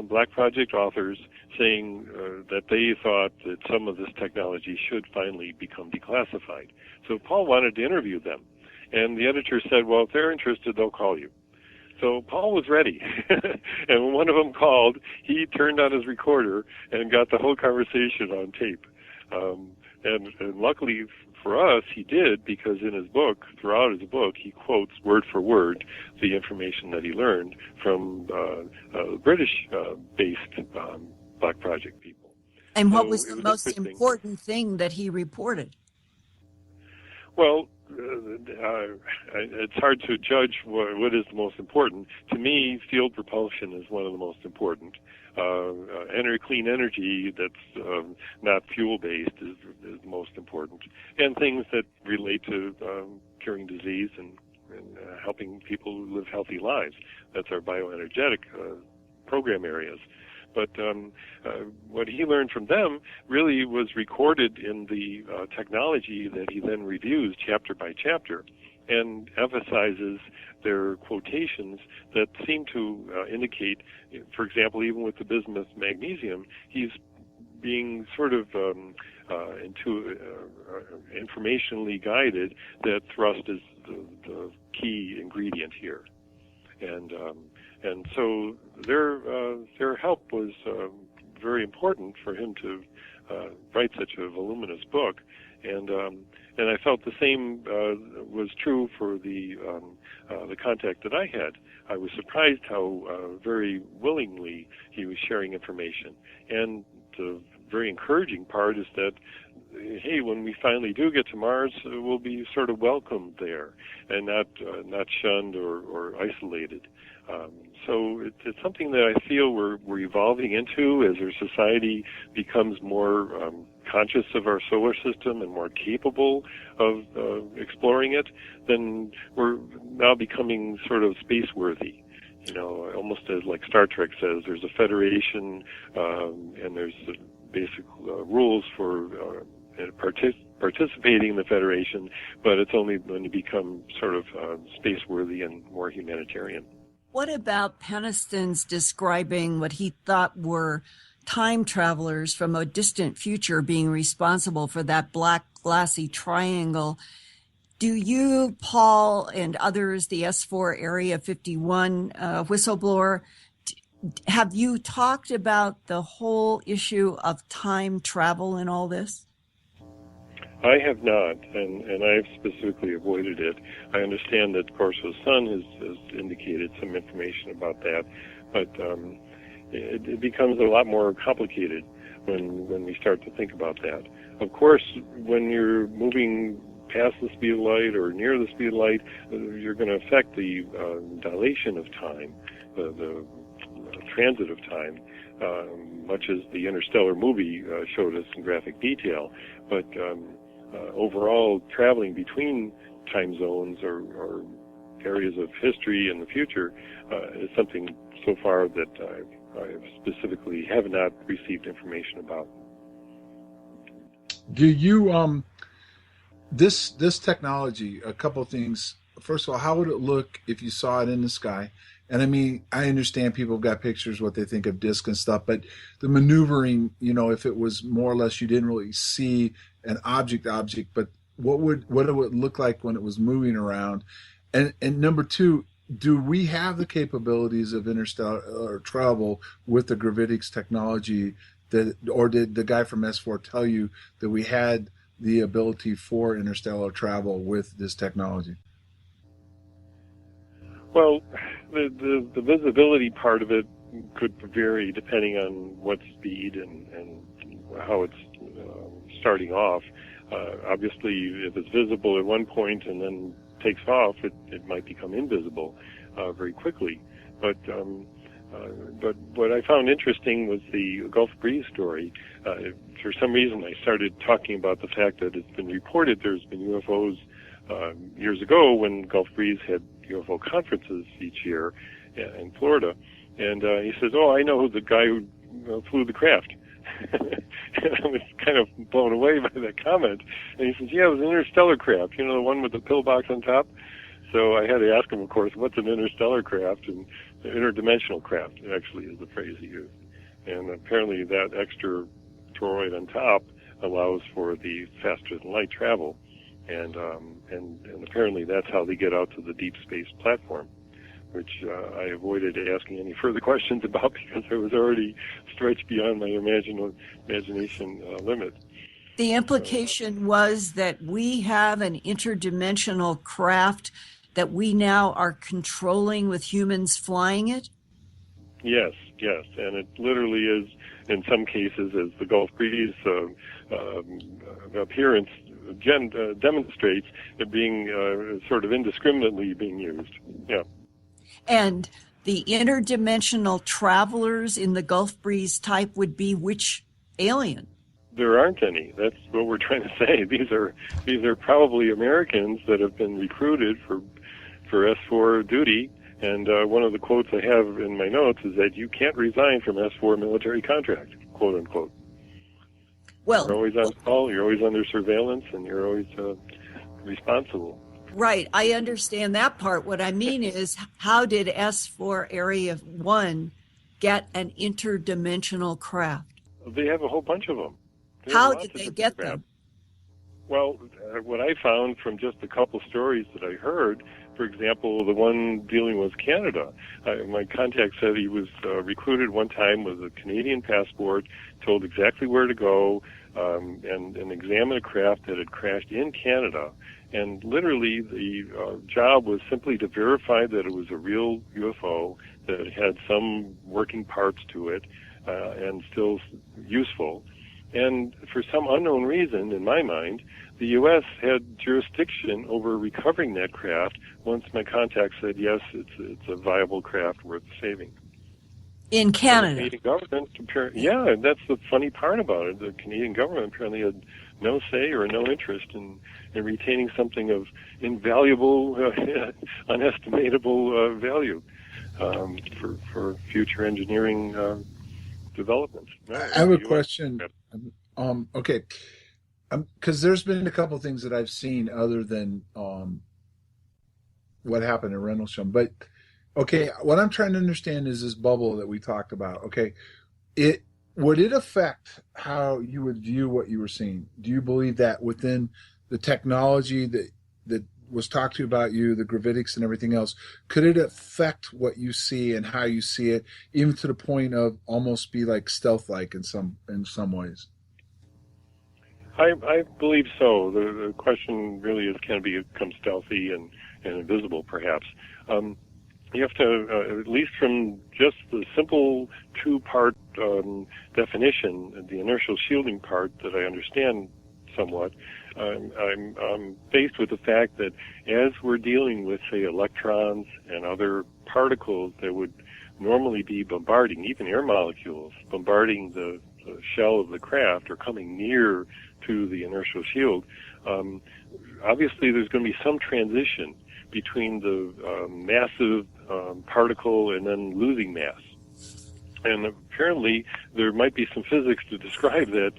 Black Project authors saying that they thought that some of this technology should finally become declassified. So Paul wanted to interview them, and the editor said, well, if they're interested, they'll call you. So Paul was ready, and when one of them called, he turned on his recorder and got the whole conversation on tape. And luckily for us, he did, because in his book, throughout his book, he quotes word for word the information that he learned from British-based Black Project people. And what was the most important thing that he reported? Well, it's hard to judge what is the most important. To me, field propulsion is one of the most important. Clean energy that's not fuel-based is the most important. And things that relate to curing disease and helping people live healthy lives. That's our bioenergetic program areas. But what he learned from them really was recorded in the technology that he then reviews chapter by chapter and emphasizes their quotations that seem to indicate, for example, even with the bismuth magnesium, he's being sort of informationally guided that thrust is the key ingredient here. And so their help was very important for him to write such a voluminous book, and I felt the same was true for the contact that I had. I was surprised how very willingly he was sharing information, and the very encouraging part is that, hey, when we finally do get to Mars, we'll be sort of welcomed there and not shunned or isolated. So it's something that I feel we're evolving into as our society becomes more conscious of our solar system and more capable of exploring it. Then we're now becoming sort of space-worthy. You know, almost as like Star Trek says, there's a federation and there's basic rules for participating in the Federation, but it's only when you become sort of space-worthy and more humanitarian. What about Peniston's describing what he thought were time travelers from a distant future being responsible for that black glassy triangle? Do you, Paul, and others, the S4 Area 51 whistleblower, have you talked about the whole issue of time travel in all this? I have not, and I have specifically avoided it. I understand that Corso's son has indicated some information about that, but it becomes a lot more complicated when we start to think about that. Of course, when you're moving past the speed of light or near the speed of light, you're going to affect the dilation of time, the transit of time, much as the Interstellar movie showed us in graphic detail. But overall, traveling between time zones or areas of history in the future is something so far that I specifically have not received information about. Do you this technology? A couple of things. First of all, how would it look if you saw it in the sky? And I mean, I understand people have got pictures, what they think of disk and stuff, but the maneuvering, you know, if it was more or less, you didn't really see an object, but what it would look like when it was moving around? And number two, do we have the capabilities of interstellar travel with the gravitics technology or did the guy from S4 tell you that we had the ability for interstellar travel with this technology? Well, the visibility part of it could vary depending on what speed and how it's starting off. Obviously, if it's visible at one point and then takes off, it might become invisible very quickly. But what I found interesting was the Gulf Breeze story. For some reason, I started talking about the fact that it's been reported there's been UFOs years ago when Gulf Breeze had UFO conferences each year in Florida. And he says, "Oh, I know the guy who flew the craft." And I was kind of blown away by that comment. And he says, "Yeah, it was an interstellar craft, you know, the one with the pillbox on top." So I had to ask him, of course, what's an interstellar craft? And interdimensional craft, actually, is the phrase he used. And apparently that extra toroid on top allows for the faster-than-light travel. And apparently that's how they get out to the deep space platform, which I avoided asking any further questions about because I was already stretched beyond my imagination limit. The implication was that we have an interdimensional craft that we now are controlling with humans flying it? Yes, and it literally is, in some cases, as the Gulf Breeze appearance demonstrates, it being sort of indiscriminately being used. Yeah. And the interdimensional travelers in the Gulf Breeze type would be which alien? There aren't any. That's what we're trying to say. These are probably Americans that have been recruited for S4 duty. And one of the quotes I have in my notes is that you can't resign from S4 military contract, quote unquote. Well, you're always on call, you're always under surveillance, and you're always responsible. Right. I understand that part. What I mean is, how did S4 Area 1 get an interdimensional craft? They have a whole bunch of them. How did they get them? Well, what I found from just a couple stories that I heard, for example, the one dealing with Canada, my contact said he was recruited one time with a Canadian passport, told exactly where to go, and examine a craft that had crashed in Canada. And literally the job was simply to verify that it was a real UFO, that it had some working parts to it, and still useful. And for some unknown reason, in my mind, the U.S. had jurisdiction over recovering that craft once my contact said, yes, it's a viable craft worth saving. In Canada? The Canadian government, yeah, that's the funny part about it. The Canadian government apparently had no say or no interest in retaining something of invaluable, unestimatable value for future engineering development. I have a question. Okay, because there's been a couple of things that I've seen other than what happened in Rendlesham. But okay, what I'm trying to understand is this bubble that we talked about. Okay, would it affect how you would view what you were seeing? Do you believe that within the technology that was talked to about you, the gravitics and everything else, could it affect what you see and how you see it, even to the point of almost be like stealth-like in some ways? I believe so. The question really is, can it become stealthy and invisible, perhaps? You have to, at least from just the simple two-part definition, the inertial shielding part that I understand somewhat, I'm faced with the fact that as we're dealing with, say, electrons and other particles that would normally be bombarding, even air molecules, bombarding the shell of the craft or coming near to the inertial shield, obviously there's going to be some transition between the massive particle and then losing mass. And apparently there might be some physics to describe that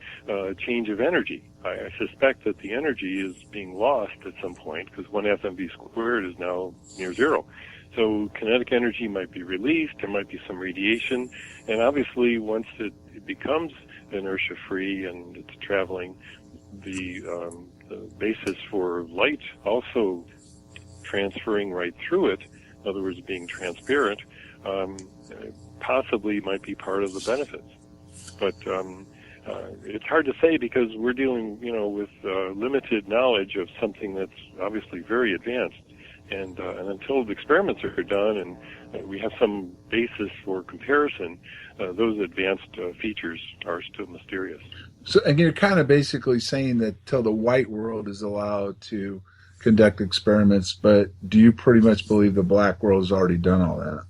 change of energy. I suspect that the energy is being lost at some point because 1 FMV squared is now near zero. So kinetic energy might be released, there might be some radiation, and obviously once it becomes inertia-free and it's traveling, the basis for light also transferring right through it, in other words, being transparent, possibly might be part of the benefits. But it's hard to say because we're dealing, with limited knowledge of something that's obviously very advanced. And until the experiments are done and we have some basis for comparison, those advanced features are still mysterious. So, and you're kind of basically saying that till the white world is allowed to conduct experiments, but do you pretty much believe the black world has already done all that?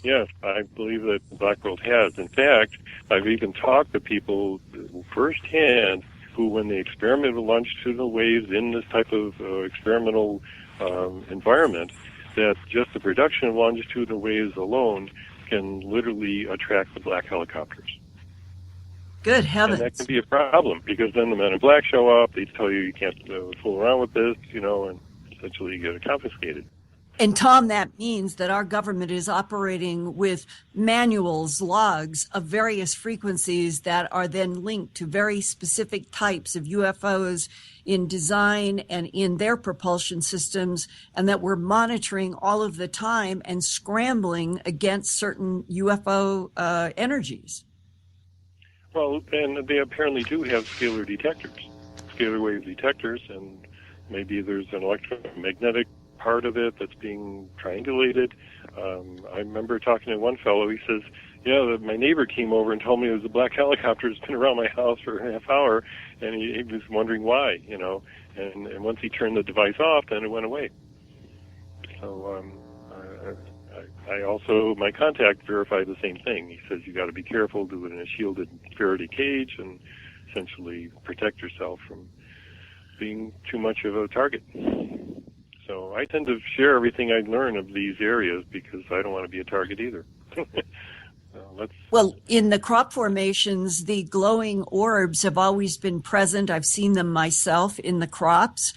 Yes, I believe that the black world has. In fact, I've even talked to people firsthand who, when they experiment with longitudinal waves in this type of experimental environment, that just the production of longitudinal waves alone can literally attract the black helicopters. Good heavens. And that can be a problem, because then the men in black show up, they tell you can't fool around with this, and essentially you get it confiscated. And Tom, that means that our government is operating with manuals, logs of various frequencies that are then linked to very specific types of UFOs in design and in their propulsion systems, and that we're monitoring all of the time and scrambling against certain UFO energies. Well, and they apparently do have scalar detectors, scalar wave detectors, and maybe there's an electromagnetic part of it that's being triangulated. I remember talking to one fellow. He says, my neighbor came over and told me it was a black helicopter that's been around my house for a half hour, and he was wondering why, and once he turned the device off, then it went away. So I also, my contact verified the same thing. He says you got to be careful, do it in a shielded Faraday cage, and essentially protect yourself from being too much of a target. So I tend to share everything I learn of these areas because I don't want to be a target either. Well, in the crop formations, the glowing orbs have always been present. I've seen them myself in the crops.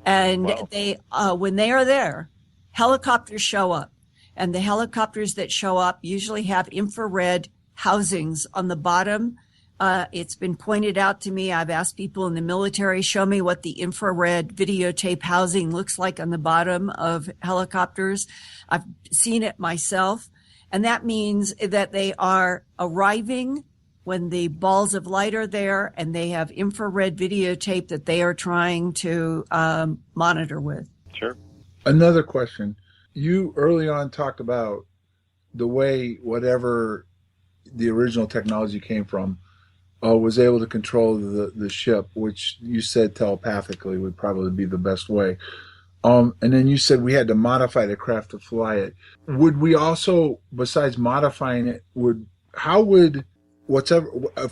And they, when they are there, helicopters show up. And the helicopters that show up usually have infrared housings on the bottom. It's been pointed out to me. I've asked people in the military, show me what the infrared videotape housing looks like on the bottom of helicopters. I've seen it myself. And that means that they are arriving when the balls of light are there, and they have infrared videotape that they are trying to monitor with. Sure. Another question. You early on talked about the way whatever the original technology came from was able to control the ship, which you said telepathically would probably be the best way. And then you said we had to modify the craft to fly it. Would we also, besides modifying it, if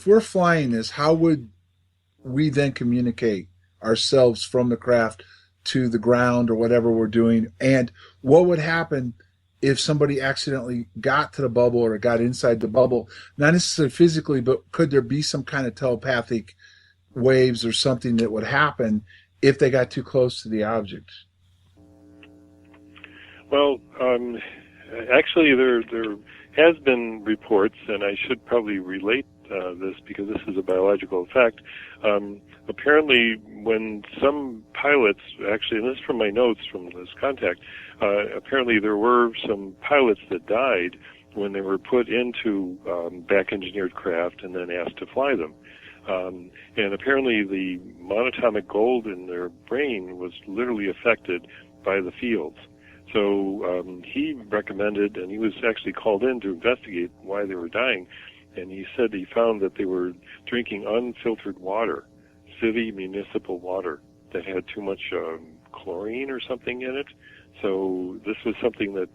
we're flying this, how would we then communicate ourselves from the craft to the ground or whatever we're doing? And what would happen if somebody accidentally got to the bubble or got inside the bubble? Not necessarily physically, but could there be some kind of telepathic waves or something that would happen if they got too close to the object? Well, actually, there has been reports, and I should probably relate this because this is a biological effect. Apparently, when some pilots, actually, and this is from my notes from this contact, apparently there were some pilots that died when they were put into back-engineered craft and then asked to fly them. And apparently the monatomic gold in their brain was literally affected by the fields. So he recommended, and he was actually called in to investigate why they were dying, and he said he found that they were drinking unfiltered water, city municipal water, that had too much chlorine or something in it. So this was something that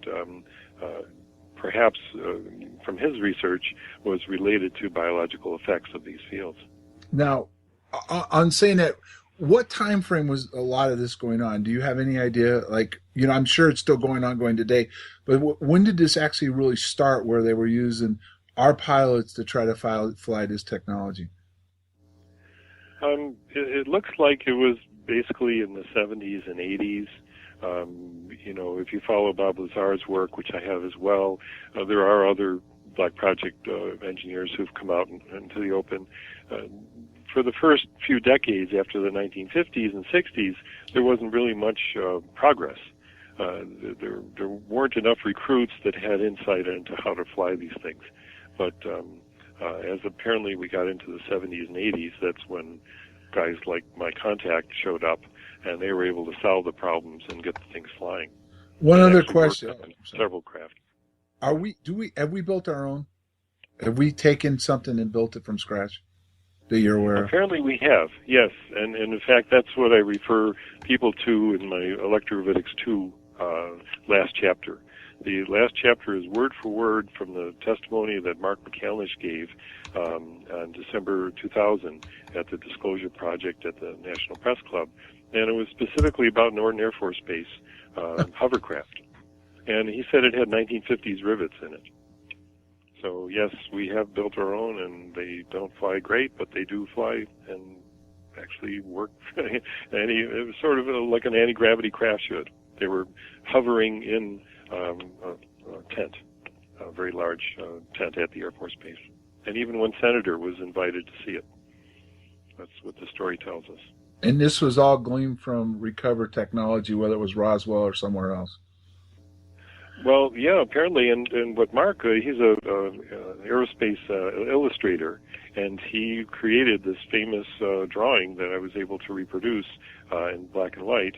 perhaps from his research was related to biological effects of these fields. Now, on saying that, what time frame was a lot of this going on? Do you have any idea? I'm sure it's still going today, but when did this actually really start where they were using our pilots to try to fly this technology? It looks like it was basically in the 70s and 80s. If you follow Bob Lazar's work, which I have as well, there are other Black Project engineers who've come out into the open. For the first few decades after the 1950s and 60s, there wasn't really much progress. There weren't enough recruits that had insight into how to fly these things. But as apparently we got into the 70s and 80s, that's when guys like my contact showed up and they were able to solve the problems and get the things flying. One other question. Several craft. Have we built our own? Have we taken something and built it from scratch that you're aware of? Apparently we have, yes. And in fact, that's what I refer people to in my Electrovitics 2 last chapter. The last chapter is word for word from the testimony that Mark McCalnish gave on December 2000 at the Disclosure Project at the National Press Club. And it was specifically about Norton Air Force Base hovercraft. And he said it had 1950s rivets in it. So, yes, we have built our own, and they don't fly great, but they do fly and actually work. It was sort of like an anti-gravity craft should. They were hovering in a tent, a very large tent at the Air Force Base. And even one senator was invited to see it. That's what the story tells us. And this was all gleaned from recovered technology, whether it was Roswell or somewhere else? Well, yeah, apparently, and what Mark, he's a aerospace illustrator, and he created this famous drawing that I was able to reproduce in black and white,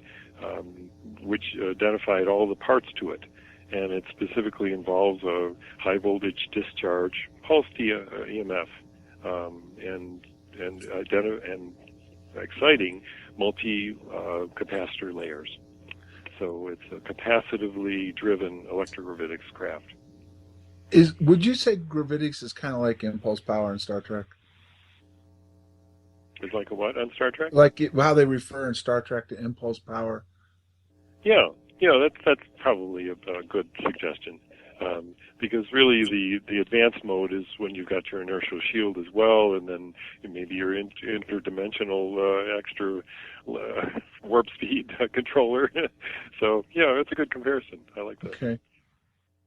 which identified all the parts to it. And it specifically involves a high voltage discharge, pulsed EMF, and exciting multi-capacitor layers. So it's a capacitively driven electrogravitics craft. Would you say gravitics is kind of like impulse power in Star Trek? It's like a what on Star Trek? Like how they refer in Star Trek to impulse power? Yeah, that's probably a good suggestion. Because really the advanced mode is when you've got your inertial shield as well, and then maybe your interdimensional extra warp speed controller. So, yeah, it's a good comparison. I like that. Okay.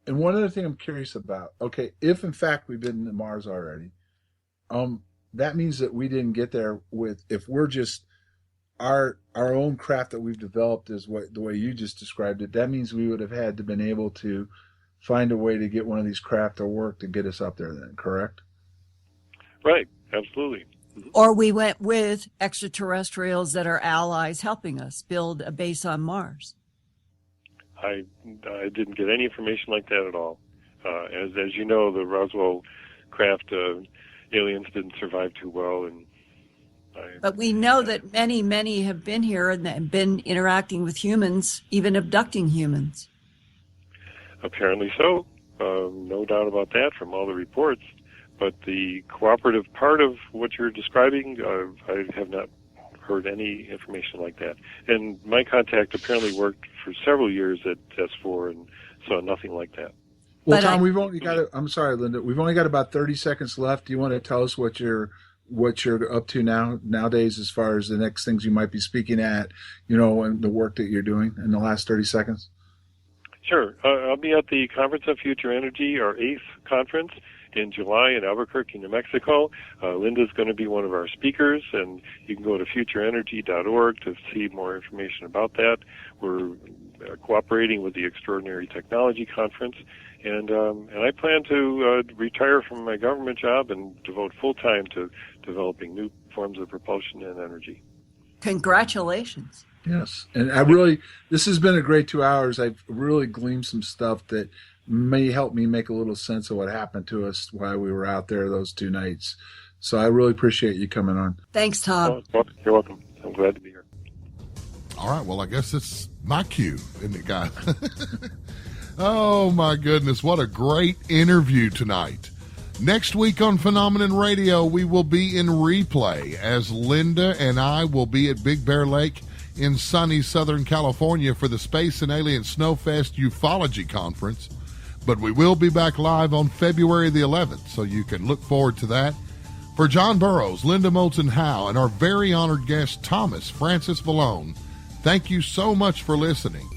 And one other thing I'm curious about, okay, if in fact we've been to Mars already, that means that we didn't get there if we're just our own craft that we've developed is the way you just described it, that means we would have had to been able to find a way to get one of these craft to work to get us up there then, correct? Right, absolutely. Mm-hmm. Or we went with extraterrestrials that are allies helping us build a base on Mars. I didn't get any information like that at all. As you know, the Roswell craft aliens didn't survive too well, but we know that many have been here and been interacting with humans, even abducting humans. Apparently so. No doubt about that from all the reports. But the cooperative part of what you're describing, I have not heard any information like that. And my contact apparently worked for several years at S4 and saw nothing like that. Well, Tom, we've only got I'm sorry, Linda. We've only got about 30 seconds left. Do you want to tell us what you're up to nowadays as far as the next things you might be speaking at, and the work that you're doing in the last 30 seconds? Sure. I'll be at the Conference on Future Energy, our 8th conference, in July in Albuquerque, New Mexico. Linda's going to be one of our speakers, and you can go to futureenergy.org to see more information about that. We're cooperating with the Extraordinary Technology Conference, and I plan to retire from my government job and devote full time to developing new forms of propulsion and energy. Congratulations. Yes. And this has been a great 2 hours. I've really gleaned some stuff that may help me make a little sense of what happened to us while we were out there those 2 nights. So I really appreciate you coming on. Thanks, Tom. You're welcome. I'm glad to be here. All right. Well, I guess it's my cue, isn't it, guys? Oh, my goodness. What a great interview tonight. Next week on Phenomenon Radio, we will be in replay as Linda and I will be at Big Bear Lake in sunny Southern California for the Space and Alien Snowfest Ufology Conference. But we will be back live on February the 11th, so you can look forward to that. For John Burroughs, Linda Moulton Howe, and our very honored guest, Thomas Francis Valone, thank you so much for listening.